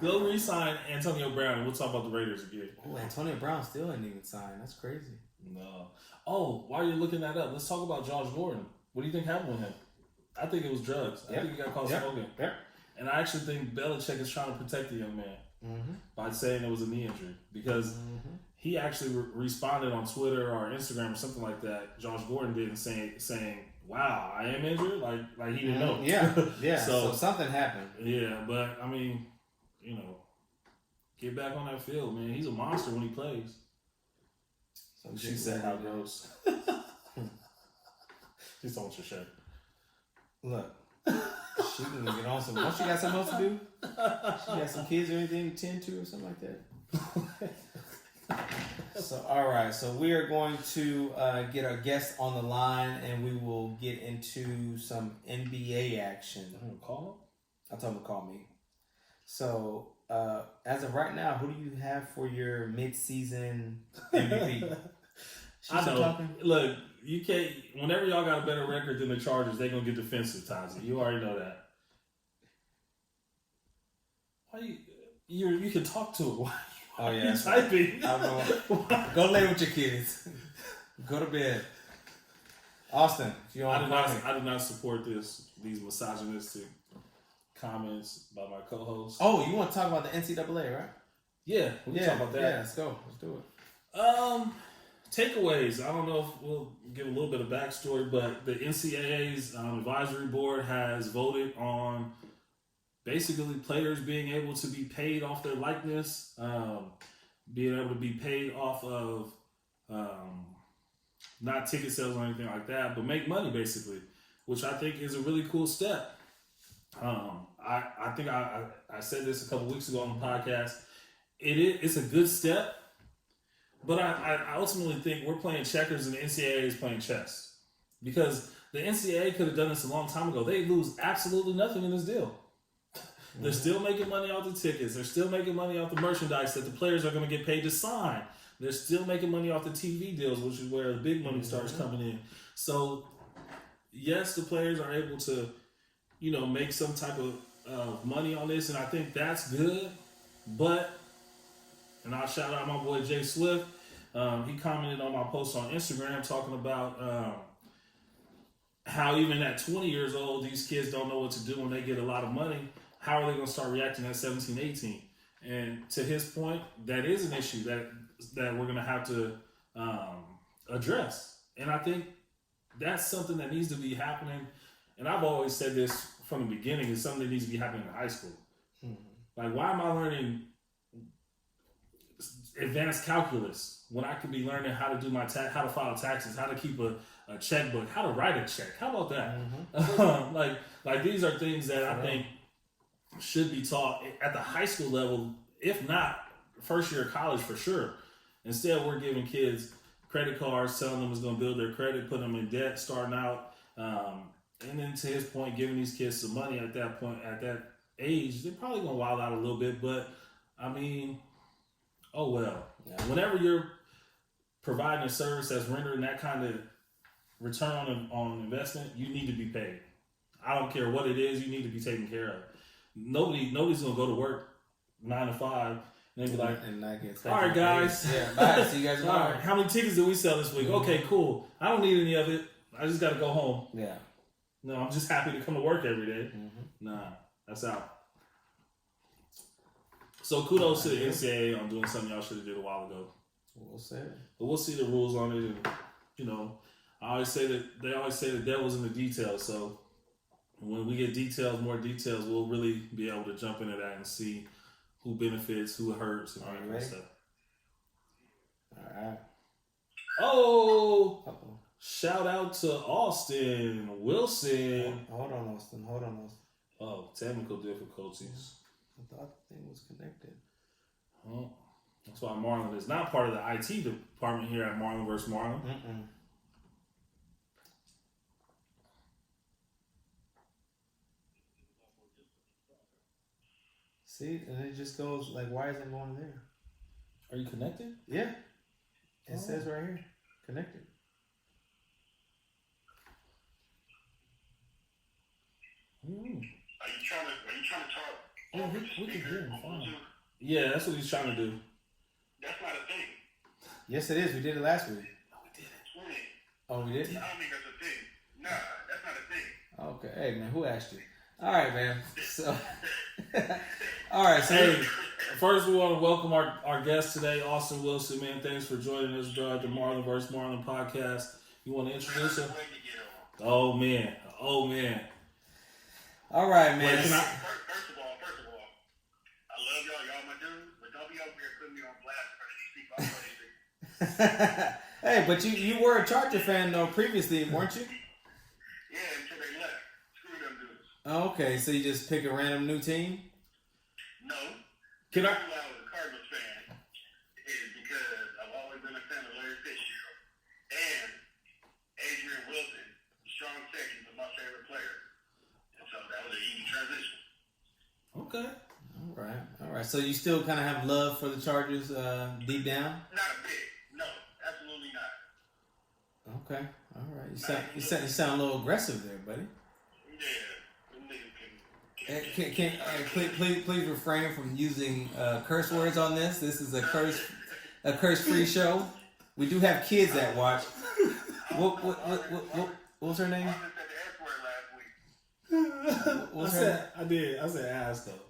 Go re-sign Antonio Brown and we'll talk about the Raiders again. Oh, Antonio Brown still didn't even sign. That's crazy. No. Oh, while you're looking that up, let's talk about Josh Gordon. What do you think happened with him? I think it was drugs. I think he got caught smoking. Yep. And I actually think Belichick is trying to protect the young man by saying it was a knee injury because he actually responded on Twitter or Instagram or something like that. Josh Gordon did saying, "Wow, I am injured." Like he didn't know. Yeah. So something happened. Yeah, but I mean, get back on that field, man. He's a monster when he plays. She said, "How gross." Just don't want your shirt. Look, she can get on some. Don't she got something else to do? She got some kids or anything to tend to or something like that. So, all right. So we are going to get our guest on the line, and we will get into some NBA action. Call him? I told him to call me. So, as of right now, who do you have for your mid-season MVP? I know. Look, you can't. Whenever y'all got a better record than the Chargers, they're gonna get defensive, Tazi. You already know that. Why you can talk to it? Why are you typing? I don't know. Go lay with your kids. Go to bed. Austin, if you I do not support these misogynistic comments by my co-host. Oh, you want to talk about the NCAA, right? Yeah, we can talk about that. Yeah, let's go. Let's do it. Takeaways. I don't know if we'll give a little bit of backstory, but the NCAA's advisory board has voted on basically players being able to be paid off their likeness, being able to be paid off of not ticket sales or anything like that, but make money basically, which I think is a really cool step. I think I said this a couple weeks ago on the podcast. It's a good step. But I ultimately think we're playing checkers and the NCAA is playing chess. Because the NCAA could have done this a long time ago. They lose absolutely nothing in this deal. They're still making money off the tickets. They're still making money off the merchandise that the players are going to get paid to sign. They're still making money off the TV deals, which is where the big money starts coming in. So, yes, the players are able to, make some type of money on this, and I think that's good. But... and I'll shout out my boy Jay Swift. He commented on my post on Instagram talking about how even at 20 years old, these kids don't know what to do when they get a lot of money. How are they going to start reacting at 17, 18? And to his point, that is an issue that we're going to have to address. And I think that's something that needs to be happening. And I've always said this from the beginning, is something that needs to be happening in high school. Like, why am I learning advanced calculus when I could be learning how to do how to file taxes, how to keep a checkbook, how to write a check? How about that? Like these are things that I think should be taught at the high school level, if not first year of college for sure. Instead, we're giving kids credit cards, telling them it's going to build their credit, putting them in debt, starting out, and then to his point, giving these kids some money at that point, at that age. They're probably going to wild out a little bit, but I mean, oh well. Yeah. Whenever you're providing a service that's rendering that kind of return on investment, you need to be paid. I don't care what it is, you need to be taken care of. Nobody's gonna go to work 9 to 5, and And they be like, and not get all right, guys. Yeah, bye. See you guys all tomorrow. right, how many tickets did we sell this week? Okay, cool. I don't need any of it. I just got to go home. Yeah. No, I'm just happy to come to work every day. Nah, that's out. So kudos to the NCAA on doing something y'all should have did a while ago. We'll see. But we'll see the rules on it, and they always say the devil's in the details. So when we get more details, we'll really be able to jump into that and see who benefits, who hurts, and all that kind of stuff. All right. Oh, shout out to Austin Wilson. Hold on, Austin. Oh, technical difficulties. I thought the thing was connected. Oh, that's why Marlon is not part of the IT department here at Marlon vs. Marlon. See, and it just goes like, why is it going there? Are you connected? Yeah. It says right here, connected. Are you trying to talk? Yeah, we can hear him fine. Yeah, that's what he's trying to do. That's not a thing. Yes, it is. We did it last week. No, we didn't. Oh, we did? I don't think that's a thing. Nah, that's not a thing. Okay. Hey, man, who asked you? All right, man. So, all right. So, hey, first we want to welcome our guest today, Austin Wilson. Man, thanks for joining us, bro, at the Marlon vs. Marlon podcast. You want to introduce him? Oh man. All right, man. Wait, First of all, I love y'all. Y'all my dudes, but don't be over here putting me on blast for these people. Hey, but you were a Charger fan though previously, weren't you? Yeah, until they left. Screw them dudes. Oh, okay, so you just pick a random new team? No. Can I? The reason why I was a Cardinals fan is because I've always been a fan of Larry Fitzgerald and Adrian Wilson. Strong sections of my favorite player. And so that was an easy transition. Okay. All right. So you still kind of have love for the Chargers deep down? Not a bit. No, absolutely not. Okay. All right. You sound a little aggressive there, buddy. Yeah. Please refrain from using curse words on this. This is a curse-free show. We do have kids that watch. What was her name? I said ass though.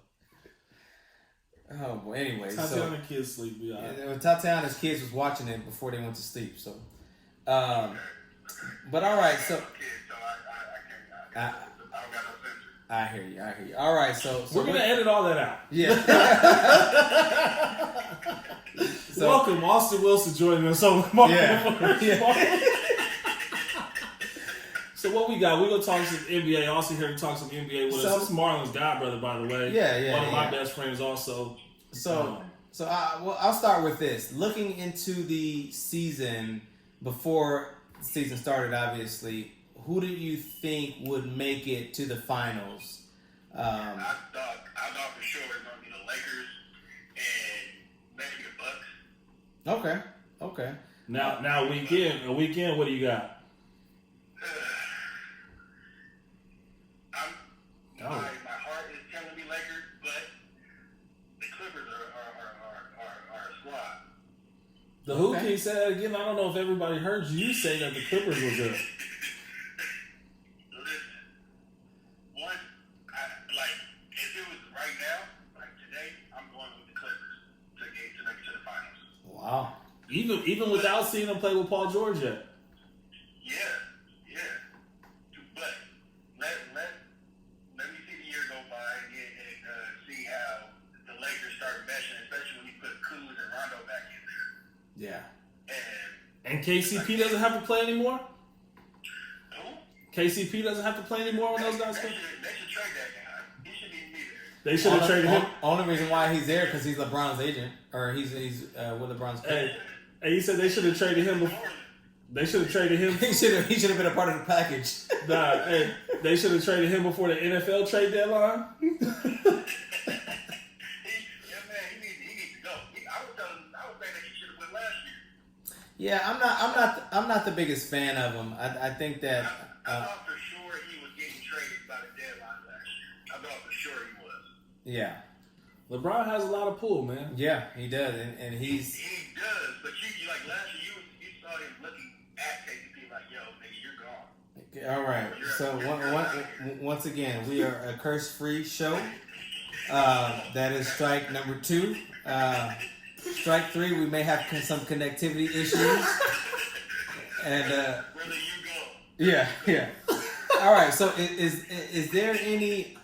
Oh boy. Anyway, Tatiana kids sleep. Tatiana's kids was watching it before they went to sleep. So, but all right. So, I hear you. All right. So we're gonna edit all that out. Yeah. So, welcome, Austin Wilson, joining us on Marlon. Yeah. So what we got? We're gonna talk some NBA. Also here to talk some NBA with us. This is Marlon's godbrother, by the way. Yeah. One of my best friends, also. I'll start with this. Looking into the season before the season started, obviously, who do you think would make it to the finals? I thought for sure it was gonna be the Lakers and maybe the Bucks. Okay. Now weekend. What do you got? My heart is telling me Lakers, but the Clippers are a squad. The who? Can you say that again? I don't know if everybody heard you say that the Clippers were good. Listen, if it was right now, like today, I'm going with the Clippers to make it to the finals. Wow. Even without seeing them play with Paul George yet. Yeah. But let me see the year go by and see how the Lakers start meshing, especially when you put Kuz and Rondo back in there. Yeah. And KCP doesn't have to play anymore? Who? KCP doesn't have to play anymore when those guys come? They should trade that guy. He shouldn't even be there. They should have traded him. Only reason why he's there because he's LeBron's agent, or he's with LeBron's. Hey, you said they should have traded him before. They should have traded him. He should have been a part of the package. Nah, hey, they should have traded him before the NFL trade deadline. He needs to go. I was saying that he should have went last year. Yeah, I'm not the biggest fan of him. I think that. I thought for sure he was getting traded by the deadline last year. I thought for sure he was. Yeah. LeBron has a lot of pull, man. Yeah, he does, and he's. He does, but you like last year, you saw him looking at KCP like, yo, nigga, you're gone. All right. So once again, we are a curse-free show. That is strike number 2. Strike 3, we may have some connectivity issues. And Whether you go. yeah. All right. So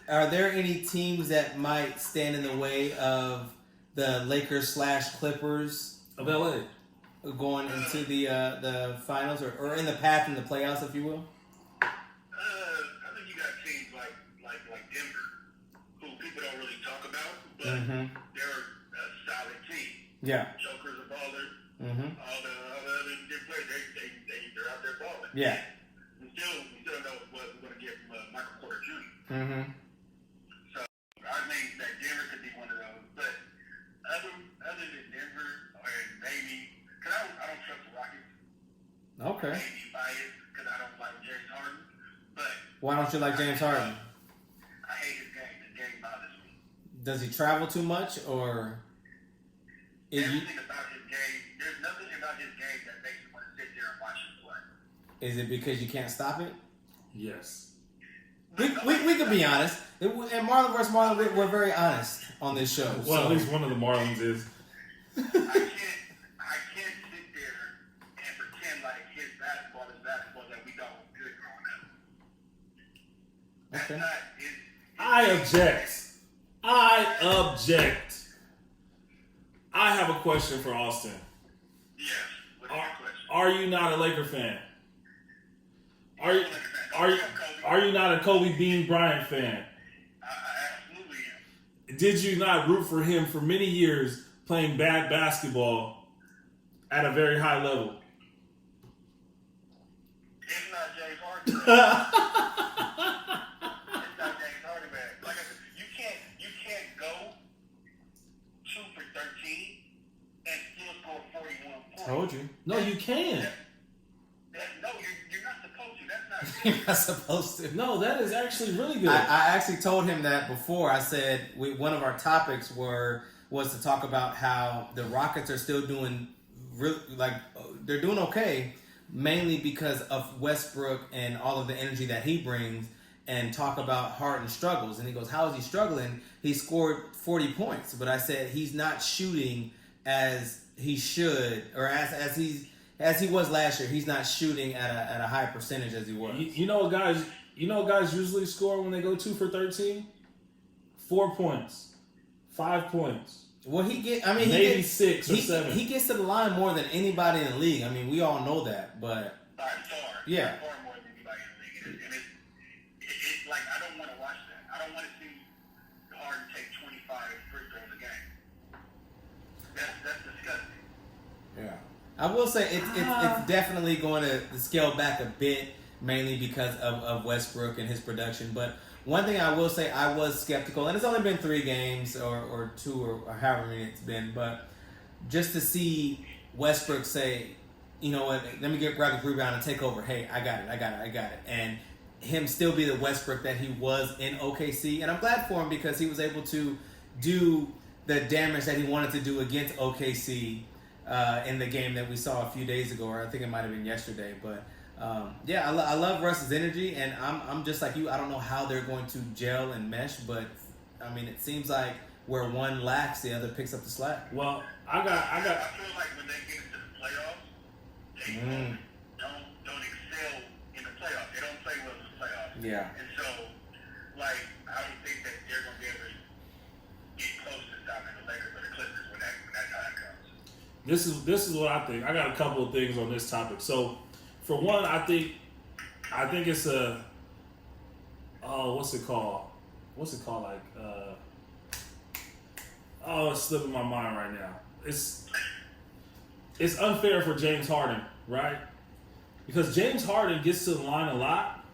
are there any teams that might stand in the way of the Lakers / Clippers Of LA. going into the finals or in the path in the playoffs, if you will? I think you got teams like Denver, who people don't really talk about, but they're a solid team. Yeah. Joker's a baller. Mm-hmm. All the other players, they're out there balling. Yeah. We still don't know what we're going to get from Michael Porter Jr. Mm-hmm. So I think that Denver could be one of those. But other than Denver, and maybe, because I don't trust the Rockets. Okay. Maybe biased because I don't like James Harden. But Why don't you like James Harden? I hate his game. His game bothers me. Does he travel too much, or Everything about his game, there's nothing about his game that makes me want to sit there and watch him play. is it because you can't stop it? Yes. We could be honest. And Marlon vs. Marlon, we're very honest on this show. Well, so. at least one of the Marlins is. I can't sit there and pretend like his basketball is basketball that we thought was good growing up. That's Okay. not his. I object. I have a question for Austin. Yes. What's your question? Are you not a Laker fan? Are you not a Kobe Bean Bryant fan? I absolutely am. Did you not root for him for many years playing bad basketball at a very high level? It's not James Harden. It's not James Harden, man. Like I said, you can't go 2 for 13 and still score 41 points. Told you. No, you can. No, you're not supposed to. That's not You're not supposed to. No, that is actually really good. I actually told him that before. I said one of our topics was to talk about how the Rockets are still doing they're doing okay, mainly because of Westbrook and all of the energy that he brings, and talk about Harden's struggles. And he goes, how is he struggling? He scored 40 points, but I said he's not shooting as he should, or as he was last year. He's not shooting at a high percentage as he was. You know what guys usually score when they go 2 for 13? 4 points, 5 points. Well, maybe 6 or 7. He gets to the line more than anybody in the league. I mean, we all know that, but by far. Yeah. By far more than anybody in the league. And it's like, I don't want to watch that. I don't want to see Harden take 25 free throws a game. That's disgusting. yeah. I will say it's definitely going to scale back a bit, mainly because of Westbrook and his production. But one thing I will say, I was skeptical, and it's only been 3 games or 2 or however many it's been, but just to see Westbrook say, you know what, let me grab the rebound and take over. Hey, I got it. And him still be the Westbrook that he was in OKC. And I'm glad for him because he was able to do the damage that he wanted to do against OKC in the game that we saw a few days ago, or I think it might have been yesterday. But yeah, I love Russ's energy, and I'm just like you. I don't know how they're going to gel and mesh, but I mean, it seems like where one lacks, the other picks up the slack. Well, I got. I feel like when they get into the playoffs, they don't excel in the playoffs. They don't play well in the playoffs. Yeah. And so, like, I don't think that they're going to be able to get close to stopping the Lakers or the Clippers when that time comes. This is what I think. I got a couple of things on this topic. So, for one, I think it's a what's it called? Like it's slipping my mind right now. It's unfair for James Harden, right? Because James Harden gets to the line a lot,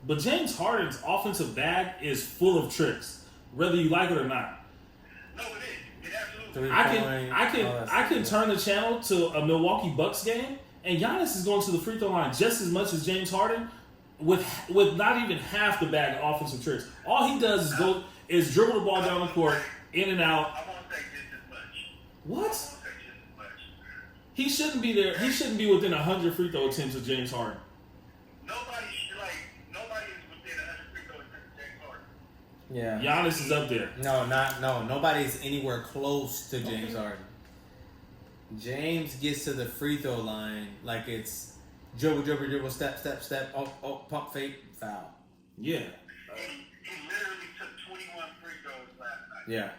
but James Harden's offensive bag is full of tricks, whether you like it or not. No, it is. It absolutely. I can turn the channel to a Milwaukee Bucks game, and Giannis is going to the free throw line just as much as James Harden, with not even half the bag of offensive tricks. All he does is dribble the ball down the court, in and out. I won't say just as much. What? I won't say just as much. He shouldn't be there. He shouldn't be within 100 free throw attempts of James Harden. Nobody is within 100 free throw attempts of James Harden. Yeah. Giannis is up there. No. Nobody's anywhere close to James Harden. James gets to the free throw line like it's dribble, step, pump, fake, foul. Yeah. He literally took 21 free throws last night. Yeah.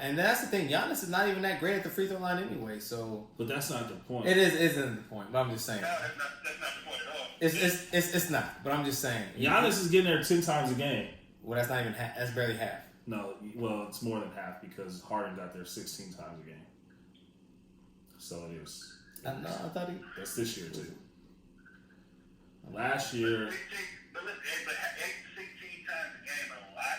And that's the thing. Giannis is not even that great at the free throw line anyway. So, But that's not the point. it isn't the point. But I'm just saying. No, that's not the point at all. It's not. But I'm just saying. Giannis is getting there 10 times a game. Well, that's not even half. That's barely half. No, well, it's more than half because Harden got there 16 times a game. So it is. I thought he. That's this year too. Last year. 16 times a game is a lot.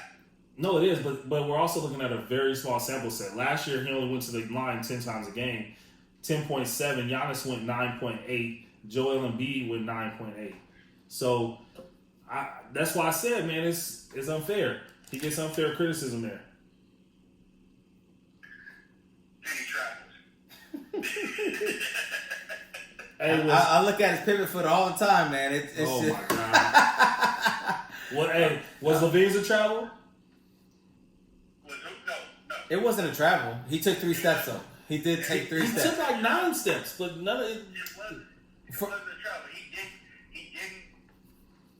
No, it is, but we're also looking at a very small sample set. Last year, he only went to the line 10 times a game, 10.7. Giannis went 9.8. Joel Embiid went 9.8. So that's why I said, man, it's unfair. He gets unfair criticism there. And he travels. Hey, I look at his pivot foot all the time, man. It's oh just, my god. Was Levine's a travel? No. It wasn't a travel. He took 3 steps though. He did take 3 He steps. took like 9 steps, but none of it. It wasn't a travel. He didn't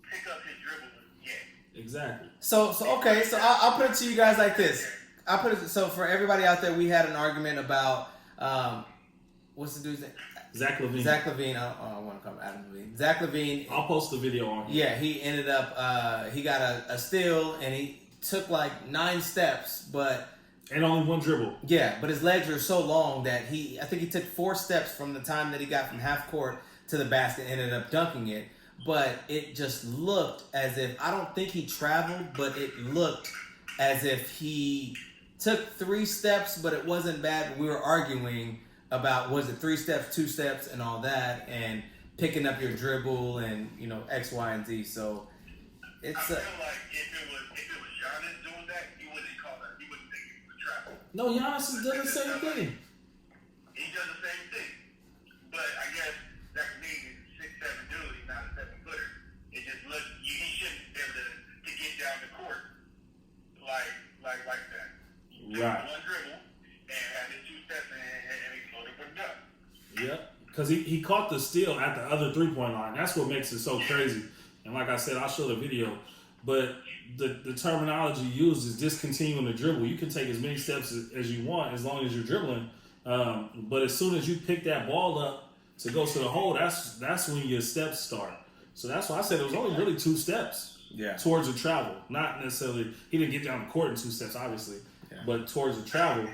pick up his dribble yet. Exactly. So okay. So I'll put it to you guys like this. So for everybody out there, we had an argument about what's the dude's name? Zach LaVine. Zach LaVine. I don't want to call him Adam LaVine. Zach LaVine. I'll post the video on here. Yeah, he ended up. He got a steal and he took like 9 steps, but. And only 1 dribble. Yeah, but his legs are so long that I think he took 4 steps from the time that he got from half court to the basket and ended up dunking it. But it just looked as if, I don't think he traveled, but it looked as if he took 3 steps, but it wasn't bad. We were arguing about, was it 3 steps, 2 steps, and all that, and picking up your dribble and, X, Y, and Z. So it's I feel like if it was Giannis doing that, he wouldn't call that. He wouldn't think it was a travel. No, Giannis has done the same thing. He does the same thing. But I guess Zach LaVine is 6'7" dude. He's not a 7-footer. It just looks. He shouldn't be able to get down the court like that. Right. 1 dribble and have his 2 steps and he floated for the dunk. Yep. Because he caught the steal at the other 3-point line. That's what makes it so crazy. And like I said, I'll show the video. But the terminology used is discontinuing the dribble. You can take as many steps as you want as long as you're dribbling. But as soon as you pick that ball up to go to the hole, that's when your steps start. So that's why I said it was only really 2 steps towards the travel. Not necessarily, he didn't get down the court in 2 steps, obviously, but towards the travel.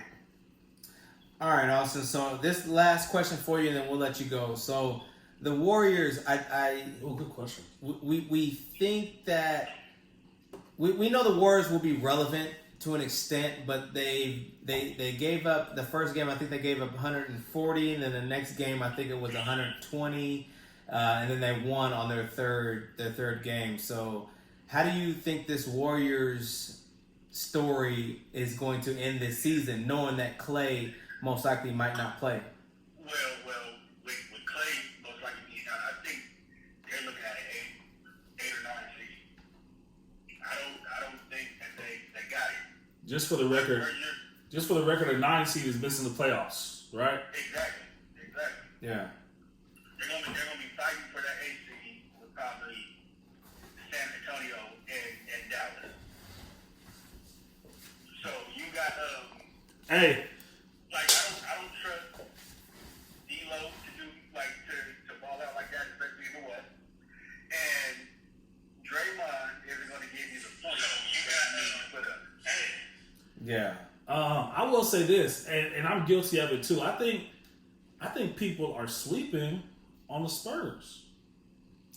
All right, Austin. So this last question for you, and then we'll let you go. So the Warriors, Good question. We think that we know the Warriors will be relevant to an extent, but they gave up the first game. I think they gave up 140, and then the next game I think it was 120, and then they won on their third game. So how do you think this Warriors story is going to end this season, knowing that Klay most likely might not play? Well, with Klay, most likely, I think they're looking at an 8 or 9 seed. I don't think that they got it. Just for the record, a 9 seed is missing the playoffs, right? Exactly. Yeah. They're gonna be fighting for that 8 seed with probably San Antonio and Dallas. So you got Hey, like I don't trust D'Lo to do to ball out like that, especially in the West. And Draymond isn't going to give you the point you got to put up. Yeah. I will say this, and I'm guilty of it too. I think people are sleeping on the Spurs.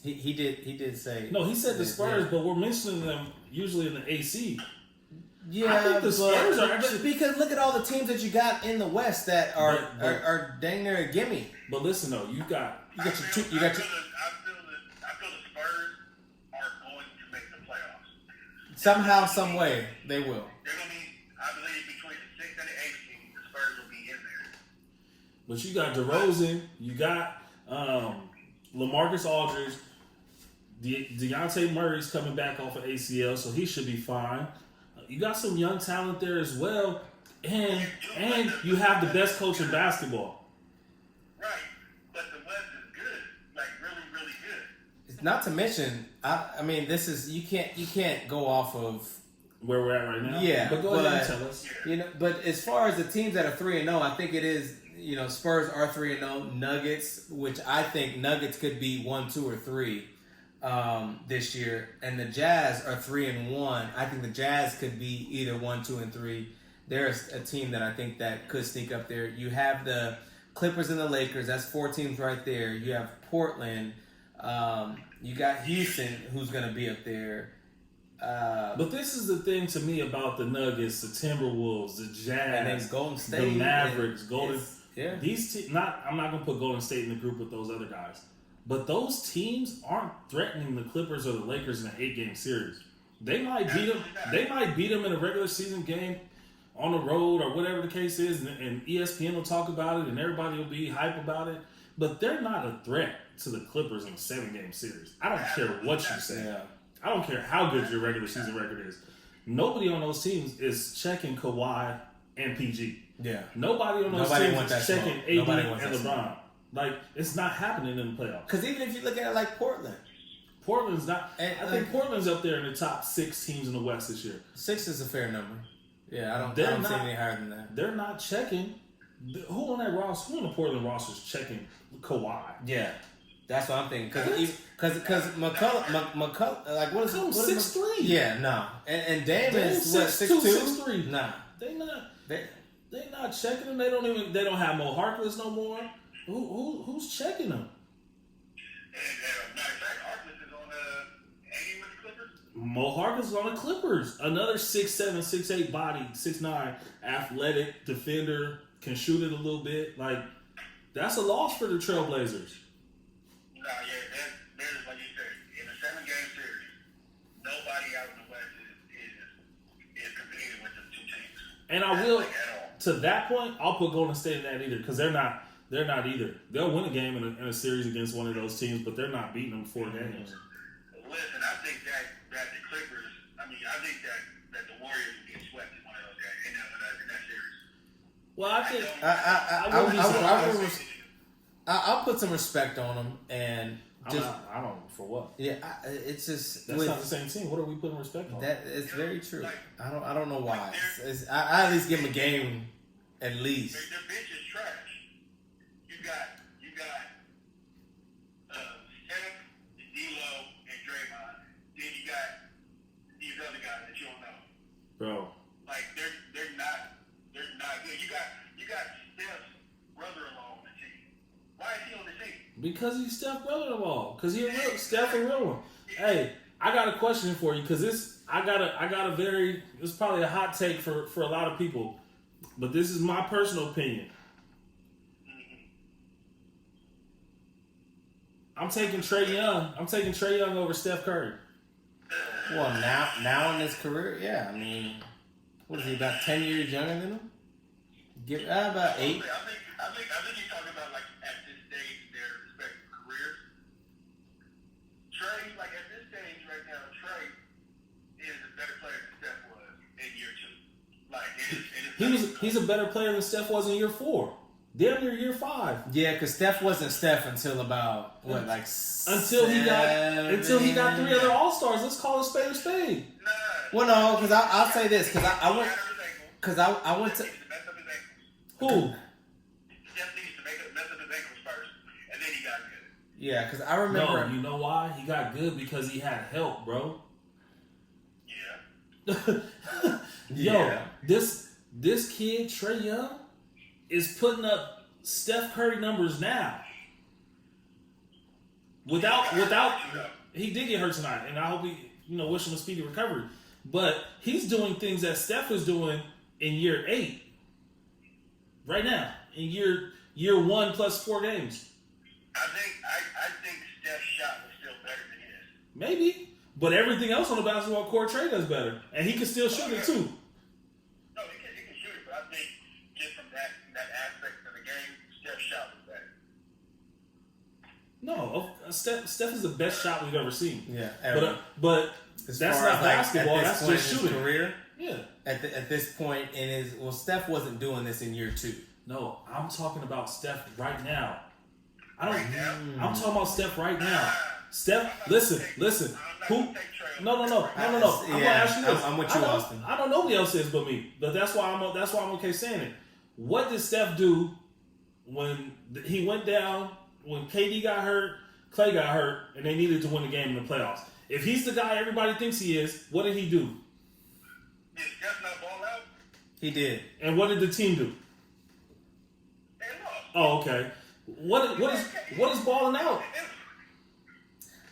He did say. No, he said the Spurs, but we're mentioning them usually in the AC. Yeah, I think the Spurs are actually, because look at all the teams that you got in the West that are dang near a gimme. But listen though, you got I feel the Spurs are going to make the playoffs. Somehow, some way, they will. They're going to be. I But you got DeRozan, you got LaMarcus Aldridge, Dejounte Murray's coming back off of ACL, so he should be fine. You got some young talent there as well, and you have the best coach in basketball. Right, but the West is good, like really, really good. Not to mention, I mean, this is you can't go off of Where we're at right now. Yeah, but go ahead and tell us. You know, but as far as the teams that are 3-0, I think it is. You know, Spurs are 3-0. Nuggets, which I think Nuggets could be 1, 2, or 3 this year, and the Jazz are 3-1. I think the Jazz could be either 1, 2, and 3. There's a team that I think that could sneak up there. You have the Clippers and the Lakers. That's 4 teams right there. You have Portland. You got Houston, who's going to be up there. But this is the thing to me about the Nuggets, the Timberwolves, the Jazz, and then Golden State, the Mavericks, Golden. Yeah. I'm not gonna put Golden State in the group with those other guys, but those teams aren't threatening the Clippers or the Lakers in an 8-game series. They might beat them. They might beat them in a regular season game on the road or whatever the case is, and ESPN will talk about it and everybody will be hype about it. But they're not a threat to the Clippers in a 7-game series. I don't care what you say. Yeah. I don't care how good your regular season record is. Nobody on those teams is checking Kawhi and PG. Yeah. Nobody on those teams is checking AD and LeBron. Like, it's not happening in the playoffs. Because even if you look at it like Portland. Portland's not. I think Portland's up there in the top 6 teams in the West this year. 6 is a fair number. Yeah, I don't see any higher than that. They're not checking. Who on that roster? Who on the Portland roster is checking Kawhi? Yeah. That's what I'm thinking. Because McCullough, like, what is it? 6'3". Yeah, no. And Dame is what, 6'2", 6'3". Nah. They not checking them. They don't have Mo Harkless no more. Who's checking them? And matter of fact, Harkless is on ain't with the Clippers. Mo Harkless is on the Clippers. Another 6'7", 6'8" body, 6'9", athletic defender, can shoot it a little bit. Like, that's a loss for the Trailblazers. No, yeah, there's like you said, in a 7-game series, nobody out in the West is competing with them 2 teams. And I will, to that point, I'll put Golden State in that either, because they're not either. They'll win a game in a series against one of those teams, but they're not beating them 4 games. Listen, I think that the Clippers, I think that the Warriors will get swept in one of those games in that series. Well, I think I'll put some respect on them, and just I don't for what. Yeah, it's just that's not the same team. What are we putting respect on? That is very true. I don't know why. I at least give them a game, at least. Their bench is trash. You got Steph, D'Lo, and Draymond. Then you got these other guys that you don't know. Bro. Like they're not good. You got Steph's brother-in-law on the team. Why is he on the team? Because he's Steph's brother-in-law. Because Steph a real one. Hey, I got a question for you because I got a very, it's probably a hot take for a lot of people, but this is my personal opinion. I'm taking Trae Young. I'm taking Trae Young over Steph Curry. Well, now in his career, yeah. I mean, what is he, about 10 years younger than him? About 8. I think you're talking about like at this stage their respective careers. Trae, like at this stage right now, Trae is a better player than Steph was in year 2. Like He's a better player than Steph was in year 4. Damn near year 5. Yeah, because Steph wasn't Steph until about until he got 3 other All-Stars. Let's call a spade a spade. Nah. Well, no, because I'll say this because I went to who. Steph needs to mess up his ankles first, and then he got good. Yeah, because I remember. No, you know why? He got good because he had help, bro. Yeah. Yo, this kid, Trae Young, is putting up Steph Curry numbers now. Without he did get hurt tonight, and I hope he, wish him a speedy recovery. But he's doing things that Steph was doing in year 8. Right now, in year 1 plus 4 games. I think Steph's shot was still better than his. Maybe, but everything else on the basketball court, Trae does better, and he can still shoot it too. No, he can shoot it, but I think just from that aspect of the game, Steph's No, Steph is the best shot we've ever seen. Yeah, ever. But as that's far not as, like, basketball. at this That's point just in his shooting. career. Yeah. At this point in his Steph wasn't doing this in year 2. No, I'm talking about Steph right now. I'm Mm. talking about Steph right now. Steph, listen. Who? No. I'm gonna ask you this. I'm with you, Austin. I don't know nobody else is but me. But that's why I'm okay saying it. What did Steph do when he went down? When KD got hurt, Clay got hurt, and they needed to win the game in the playoffs. If he's the guy everybody thinks he is, what did he do? Did Steph not ball out? He did. And what did the team do? They lost. Oh, okay. What is balling out?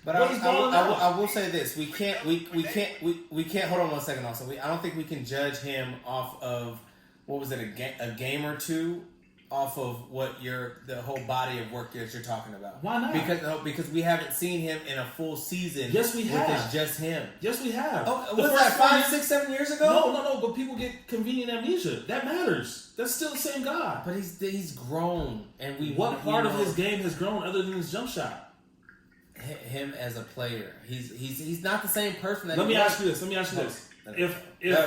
But I will say this: we can't hold on one second. Also, I don't think we can judge him off of what was it a game or two off of what the whole body of work that you're talking about. Why not? Because we haven't seen him in a full season. Yes, we have. With just him. Yes, we have. Oh, was that 5, 6, 7 years ago? No. But people get convenient amnesia. That matters. That's still the same guy. But he's grown, and what part of his game has grown other than his jump shot? Him as a player, he's not the same person. That Let me ask you this. If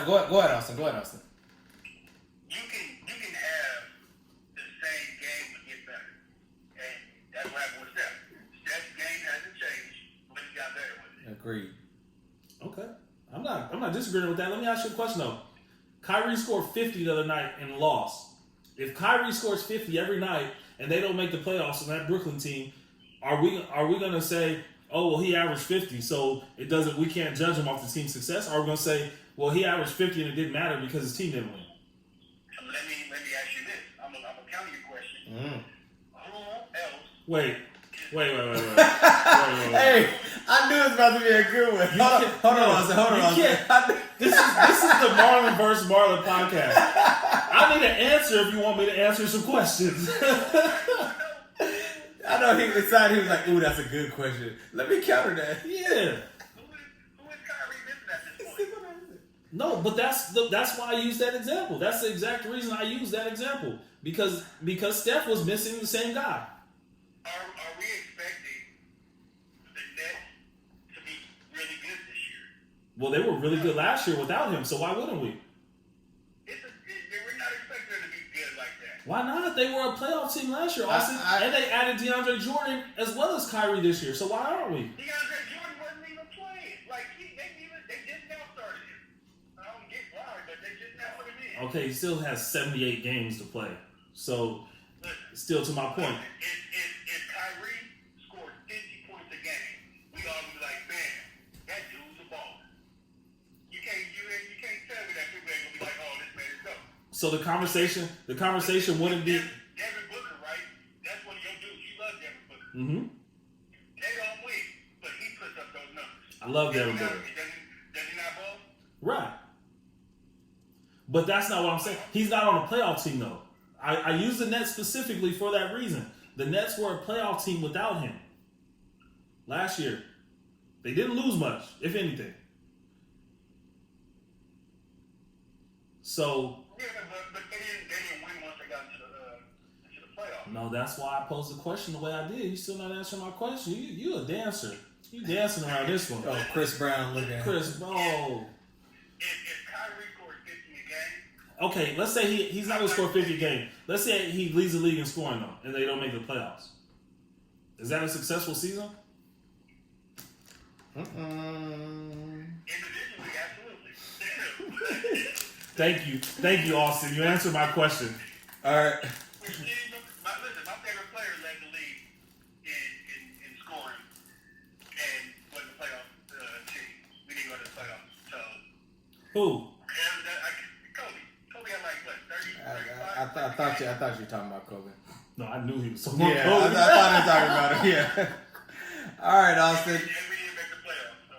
go ahead, Austin. You can have the same game but get better, and that's what happened with Steph. Steph's game hasn't changed, but he got better with it. Agreed. Okay, I'm not disagreeing with that. Let me ask you a question though. Kyrie scored 50 the other night and lost. If Kyrie scores 50 every night and they don't make the playoffs on that Brooklyn team, are we gonna say, oh well, he averaged 50, so we can't judge him off the team's success? Or are we gonna say, well, he averaged 50 and it didn't matter because his team didn't win? Let me ask you this. I'm gonna counter your question. Who else? Wait. Hey, I knew it was about to be a good one. Hold on. This is the Marlon versus Marlon podcast. I need an answer if you want me to answer some questions. I know he decided, he was like, ooh, that's a good question. Let me counter that. Yeah. Who is Kyrie missing at this point? No, but that's why I use that example. That's the exact reason I use that example. Because Steph was missing the same guy. Are we expecting the Nets to be really good this year? Well, they were really good last year without him, so why wouldn't we? We're not expecting them to be good like that. Why not? They were a playoff team last year, Austin. And they added DeAndre Jordan as well as Kyrie this year, so why aren't we? DeAndre Jordan wasn't even playing. Like, they just now started him. I don't get why, but they just now put him in. Okay, he still has 78 games to play. So, still to my point. If Kyrie scored 50 points a game, we all be like, man, that dude's a baller. You can't tell me that people ain't gonna be like, oh, this man is dope. So the conversation wouldn't be. Devin Booker, right? That's one of your dudes. You love Devin Booker. Mm-hmm. They don't win, but he puts up those numbers. I love Devin Booker. Does he not ball? Right. But that's not what I'm saying. He's not on a playoff team though. I use the Nets specifically for that reason. The Nets were a playoff team without him last year. They didn't lose much, if anything. So. Yeah, but they didn't win once they got into the playoffs. No, that's why I posed the question the way I did. You still not answering my question. You a dancer. You dancing around this one. Oh, Chris Brown, look at Chris, oh. If Kyrie scores 50 a game. Okay, let's say he's not going to score 50 a game. Let's say he leads the league in scoring, though, and they don't make the playoffs. Is that a successful season? Individually, absolutely. Thank you, Austin. You answered my question. All right. My favorite player led the league in scoring and was the playoff team. We didn't go to the playoffs. So Who? Kobe had like what, 30, 35? I thought you were talking about Kobe. No, I knew he was talking Yeah, about Kobe. I thought he was talking about him. Yeah. All right, Austin. And we didn't make the playoffs. So.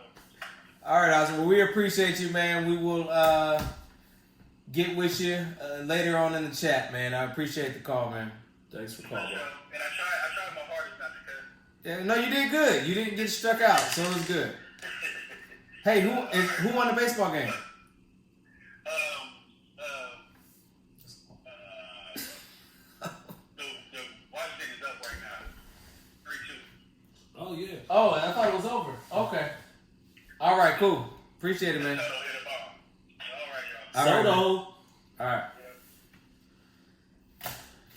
All right, Austin. Well, we appreciate you, man. We will get with you later on in the chat, man. I appreciate the call, man. Thanks for calling. And I tried my hardest not to cut. Yeah, no, you did good. You didn't get struck out, so it was good. Hey, who won the baseball game? The Washington is up right now, 3-2. Oh, I thought it was over. Okay. All right, cool. Appreciate it, man. Soto hit a bomb. All right, y'all. All right, man. Soto. All right. Yeah.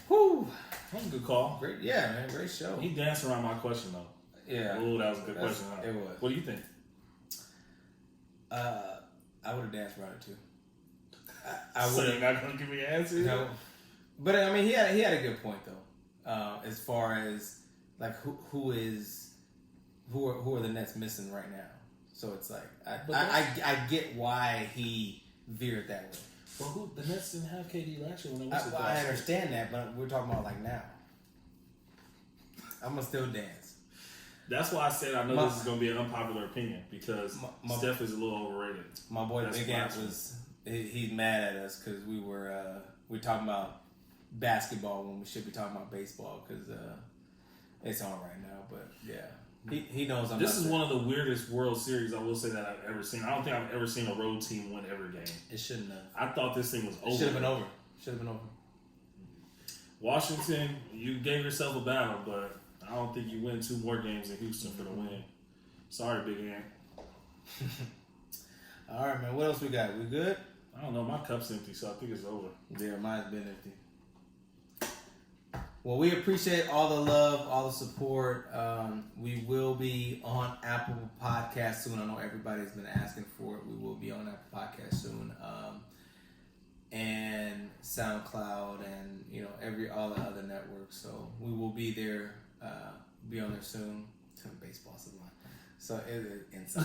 Whew. That's a good call. Great. Yeah, man. Great show. He danced around my question though. Yeah. Oh, that was a good That's- question. Huh? it was. What do you think? I would have danced around it too. I So would. you're not gonna give me an answer? No. But I mean, he had a good point though. As far as like who are the Nets missing right now? So it's like I get why he veered that way. Well, the Nets didn't have KD last year when they went to I understand that, but we're talking about like now. I'm gonna still dance. That's why I said I know this is gonna be an unpopular opinion because Steph is a little overrated. My boy That's Big Ant he's mad at us because we talking about basketball when we should be talking about baseball because it's on right now. But yeah, he knows I'm. This is one of the weirdest World Series I will say that I've ever seen. I don't think I've ever seen a road team win every game. It shouldn't have. I thought this thing was over. Should have been over. Should have been over. Washington, you gave yourself a battle, but I don't think you win 2 more games in Houston for the win. Sorry, Big Ant. All right, man. What else we got? We good? I don't know. My cup's empty, so I think it's over. Yeah, mine's been empty. Well, we appreciate all the love, all the support. We will be on Apple Podcasts soon. I know everybody's been asking for it. We will be on Apple Podcasts soon, and SoundCloud, and all the other networks. So we will be there. Be on there soon. Baseball salon. So it's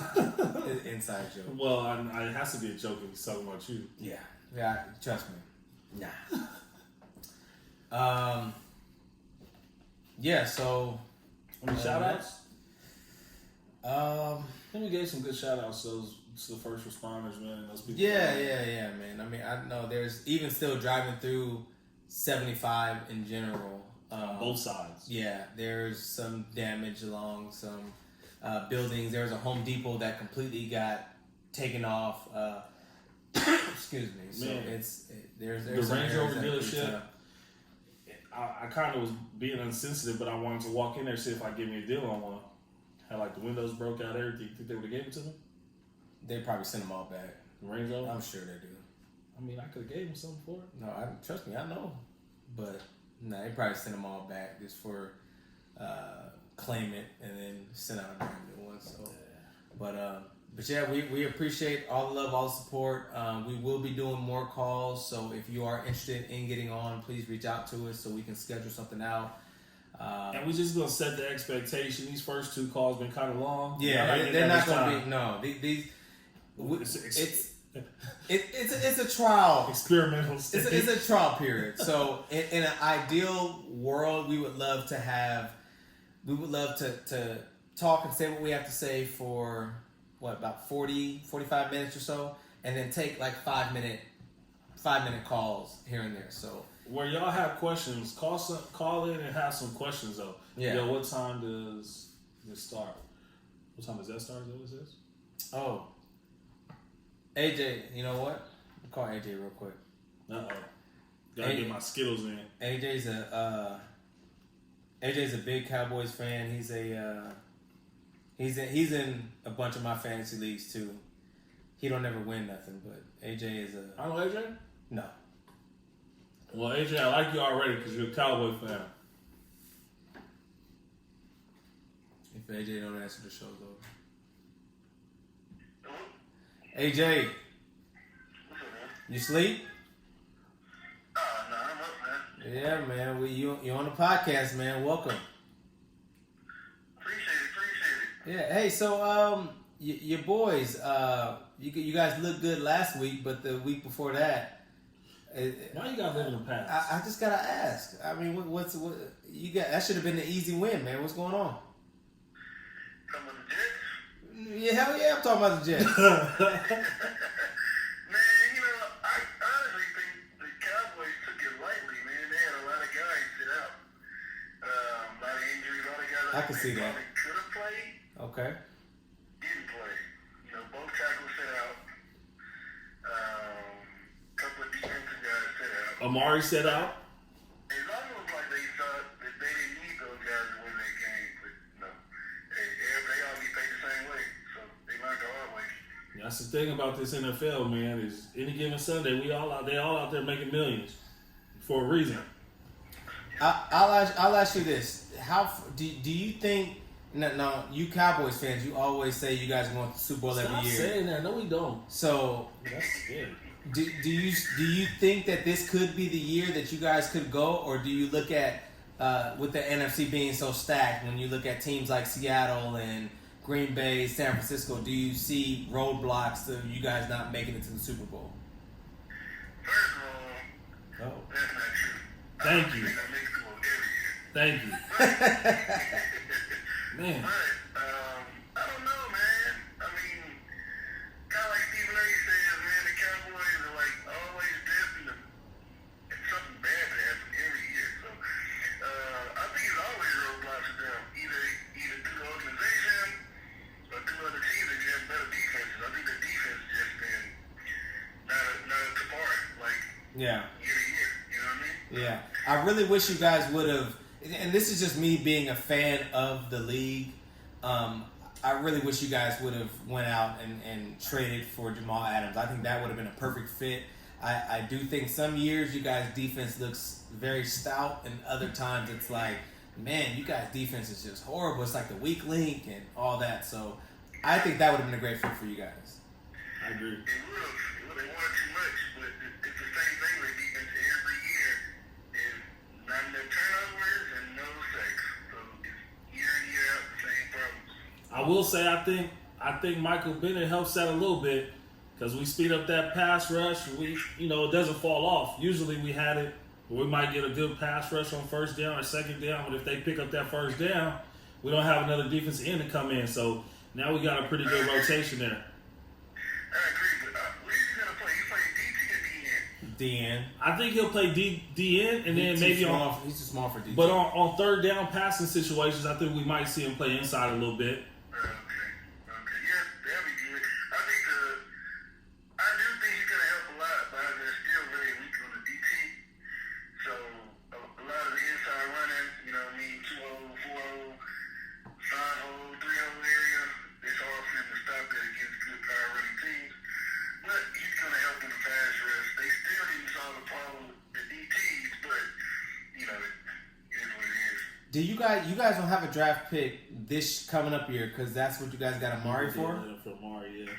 inside joke. Well, it has to be a joke if he's talking about you. Yeah. Trust me. Nah. Yeah. So. Any shout outs? Then we gave some good shout outs to the first responders, man. Those people. Yeah, man. I mean, I know there's even still driving through 75 in general. Both sides. Yeah, there's some damage along some buildings. There's a Home Depot that completely got taken off. Excuse me. So Man. There's The some Range areas Rover that dealership. I kind of was being insensitive, but I wanted to walk in there and see if I give me a deal on one. Had like the windows broke out, everything. Think they would have gave it to me? They probably sent them all back. The Range Rover? I'm sure they do. I mean, I could have gave him something for it. No, trust me, I know. But no, they probably sent them all back just for claim it and then send out a brand new one. So, but yeah, we appreciate all the love, all the support. We will be doing more calls. So if you are interested in getting on, please reach out to us so we can schedule something out. And we're just gonna set the expectation. These first 2 calls been kind of long. Yeah, they're not going to be. No, it's a trial. Experimental. It's a trial period. So in an ideal world, we would love to talk and say what we have to say for about 40, 45 minutes or so, and then take like 5-minute calls here and there. So where y'all have questions, call in and have some questions though. Yeah. Yo, what time does this start? What time does that start? Is that what it says? Oh, AJ, you know what? I'll call AJ real quick. Gotta get my Skittles in. AJ's a big Cowboys fan. He's in a bunch of my fantasy leagues too. He don't ever win nothing, but AJ is a. I know AJ. No. Well, AJ, I like you already because you're a Cowboy fan. If AJ don't answer, the show's over. AJ, you sleep? No, I'm up, man. Yeah, man. You on the podcast, man. Welcome. Appreciate it. Yeah. Hey, so your boys, you guys looked good last week, but the week before that. Why you gotta live in the past? I just gotta ask. I mean, what you got? That should have been an easy win, man. What's going on? Talking about the Jets? Yeah, hell yeah, I'm talking about the Jets. Man, I honestly think the Cowboys took it lightly, man. They had a lot of guys sit out. A lot of injuries, a lot of guys I can see that. could have played, Okay. didn't play. Both tackles sit out. Couple of defensive guys sit out. Amari set out. It's almost like they thought that they didn't need those guys to win that game, but no. Hey, That's the thing about this NFL, man. Is any given Sunday, they all out there making millions for a reason. I'll ask you this: How do you think? No, you Cowboys fans, you always say you guys are going to the Super Bowl Stop every year. saying that. No, we don't. So, That's scary. do you think that this could be the year that you guys could go, or do you look at with the NFC being so stacked? When you look at teams like Seattle and Green Bay, San Francisco, do you see roadblocks to you guys not making it to the Super Bowl? First of all, Oh. that's not true. Thank you. I think I make Super Bowl every year. Thank you, man. But, I don't know, man. I mean, kind of like Stephen A. says, man, the Cowboys are like always destined to something bad to happen every year. So, I think it's always roadblocks with them, either through the organization or through other teams that just have better defenses. I think the defense has just been not up to par, like Yeah. year to year. You know what I mean? Yeah, I really wish you guys would have, and this is just me being a fan of the league. I really wish you guys would have went out and traded for Jamal Adams. I think that would have been a perfect fit. I do think some years you guys' defense looks very stout, and other times it's like, man, you guys' defense is just horrible. It's like the weak link and all that. So I think that would have been a great fit for you guys. I agree. It would have wanted too much, but it's the same thing with defense every year. Is not enough turnovers and no sacks. So it's year in, year out, the same problems. I will say I think Michael Bennett helps that a little bit because we speed up that pass rush. It doesn't fall off. Usually we had it where we might get a good pass rush on first down or second down, but if they pick up that first down, we don't have another defensive end to come in. So now we got a pretty good rotation there. I agree, but where you going to play? You play DT or DN? DN. I think he'll play DN and then He's maybe too small, he's too small for DN. But on third down passing situations, I think we might see him play inside a little bit. Okay. Yeah, that'd be good. I do think he's going to help a lot, but they're still very weak on the DT. So a lot of the inside running, 2-0, 4-0, 5-0, 3-0 area, it's hard for him to stop that against good power running teams. But he's going to help in the pass rush. They still didn't solve the problem with the DTs, but, it is what it is. Do you guys don't have a draft pick this coming up year because that's what you guys got Amari for? For Amari, yeah.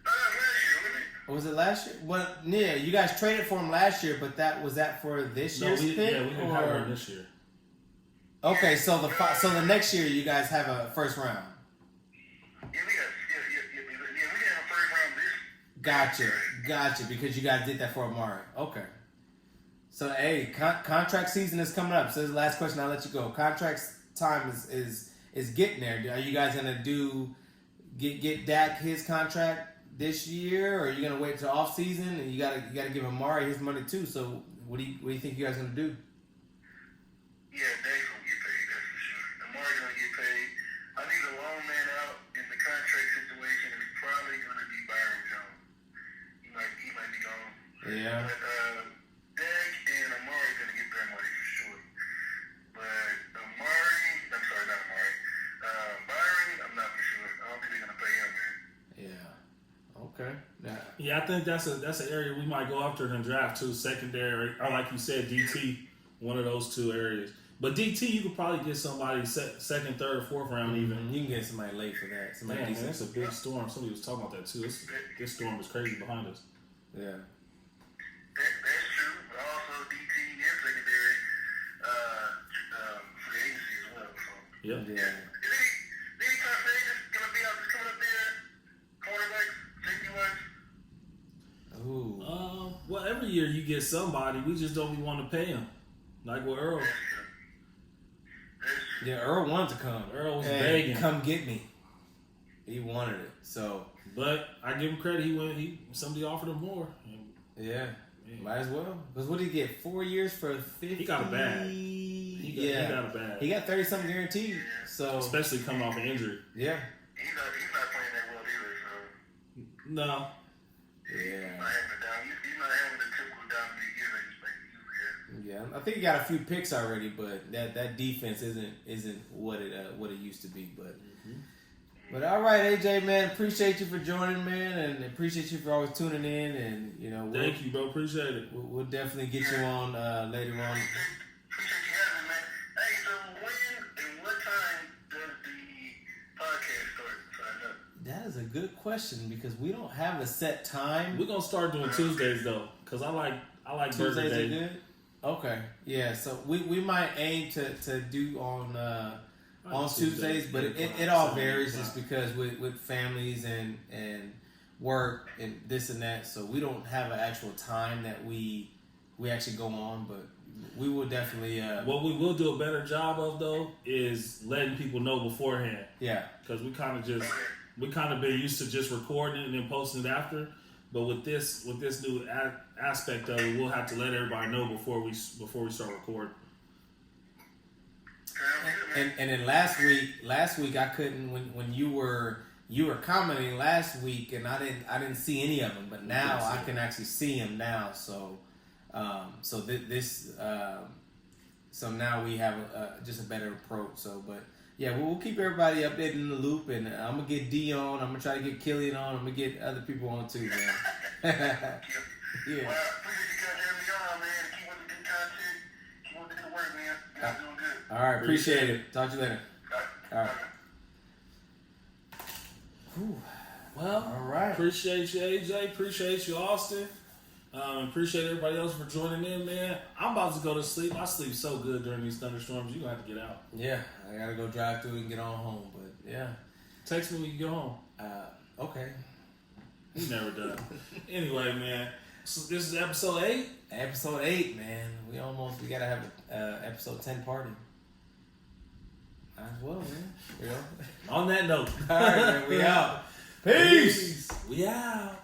Last year, wasn't it? Or was it last year? Well, yeah, you guys traded for him last year, but was that for this year's pick? we didn't have him this year. Okay, so the next year you guys have a first round. Yeah, we got a first round this. Gotcha. Because you guys did that for Amari. Okay. So hey, contract season is coming up. So this is the last question. I'll let you go. Contract time is getting there. Are you guys gonna get Dak his contract this year, or are you gonna wait till off season and you gotta give Amari his money too? So what do you think you guys gonna do? Yeah, Dak's gonna get paid, that's for sure. Amari's gonna get paid. I think the long man out in the contract situation is probably gonna be Byron Jones. He might be gone. Yeah. But Dak and Amari gonna get their money for sure. But Byron, I'm not for sure. I don't think they're gonna pay him, man. Yeah. Okay. Yeah, I think that's an area we might go after in the draft too, secondary, or like you said, DT, one of those two areas. But DT, you could probably get somebody second, third, fourth round even. You can get somebody late for that. Somebody Man, decent. that's a big storm. Somebody was talking about that too. This storm is crazy behind us. Yeah. That's true. But also DT and secondary free agency as well. So. Yep. Yeah. Is any top free agents gonna be out coming up there? Cornerbacks, safety wise? Ooh. Well, every year you get somebody. We just don't want to pay them. Like with Earl. That's true. Yeah, Earl wanted to come. Earl was Hey, begging. come get me. He wanted it. So But I give him credit. Somebody offered him more. yeah, might as well. Because what did he get? 4 years for 50? He got a bag. He got a bag. He got 30-something guaranteed. So Especially coming off an injury. yeah. He's not playing that well either, so No. Yeah. he's not having the typical dominant year that he's usually has. Yeah. I think he got a few picks already, but that defense isn't what it used to be. But But all right, AJ, man, appreciate you for joining, man, and appreciate you for always tuning in. And you know, Thank you, bro. Appreciate it. We'll definitely get you on later on. Appreciate you having me, man. Hey, so when and what time does the podcast start? So I know. That is a good question because we don't have a set time. We're gonna start doing Tuesdays though, cause I like Burger Tuesdays Day. are good. Okay, yeah. So we might aim to do on Tuesdays, but it all varies just because with families and work and this and that. So we don't have an actual time that we actually go on, but we will definitely. What we will do a better job of though is letting people know beforehand. Yeah, because we kind of been used to just recording it and then posting it after. But with this new aspect of it, we'll have to let everybody know before we start recording. and then last week I couldn't when you were commenting last week and I didn't see any of them, but now I can actually see them now. So so now we have just a better approach. So, but yeah, we'll keep everybody updated in the loop, and I'm gonna get D on. I'm gonna try to get Killian on. I'm gonna get other people on too, man. Yeah. Well, I appreciate you guys having me on, man. Keep with the good content. Keep with the good work, man. You guys doing good. All right, appreciate it. Talk to you later. All right. Whew. Well, all right. Appreciate you, AJ. Appreciate you, Austin. Appreciate everybody else for joining in, man. I'm about to go to sleep. I sleep so good during these thunderstorms. You're going to have to get out. Yeah, I got to go drive through and get on home. But, yeah. Text me when you get home. Okay. He never does. Anyway, man. So this is episode 8? Episode 8, man. We got to have an episode 10 party. Might as well, man. You know? On that note. All right, man. We out. Peace. We out.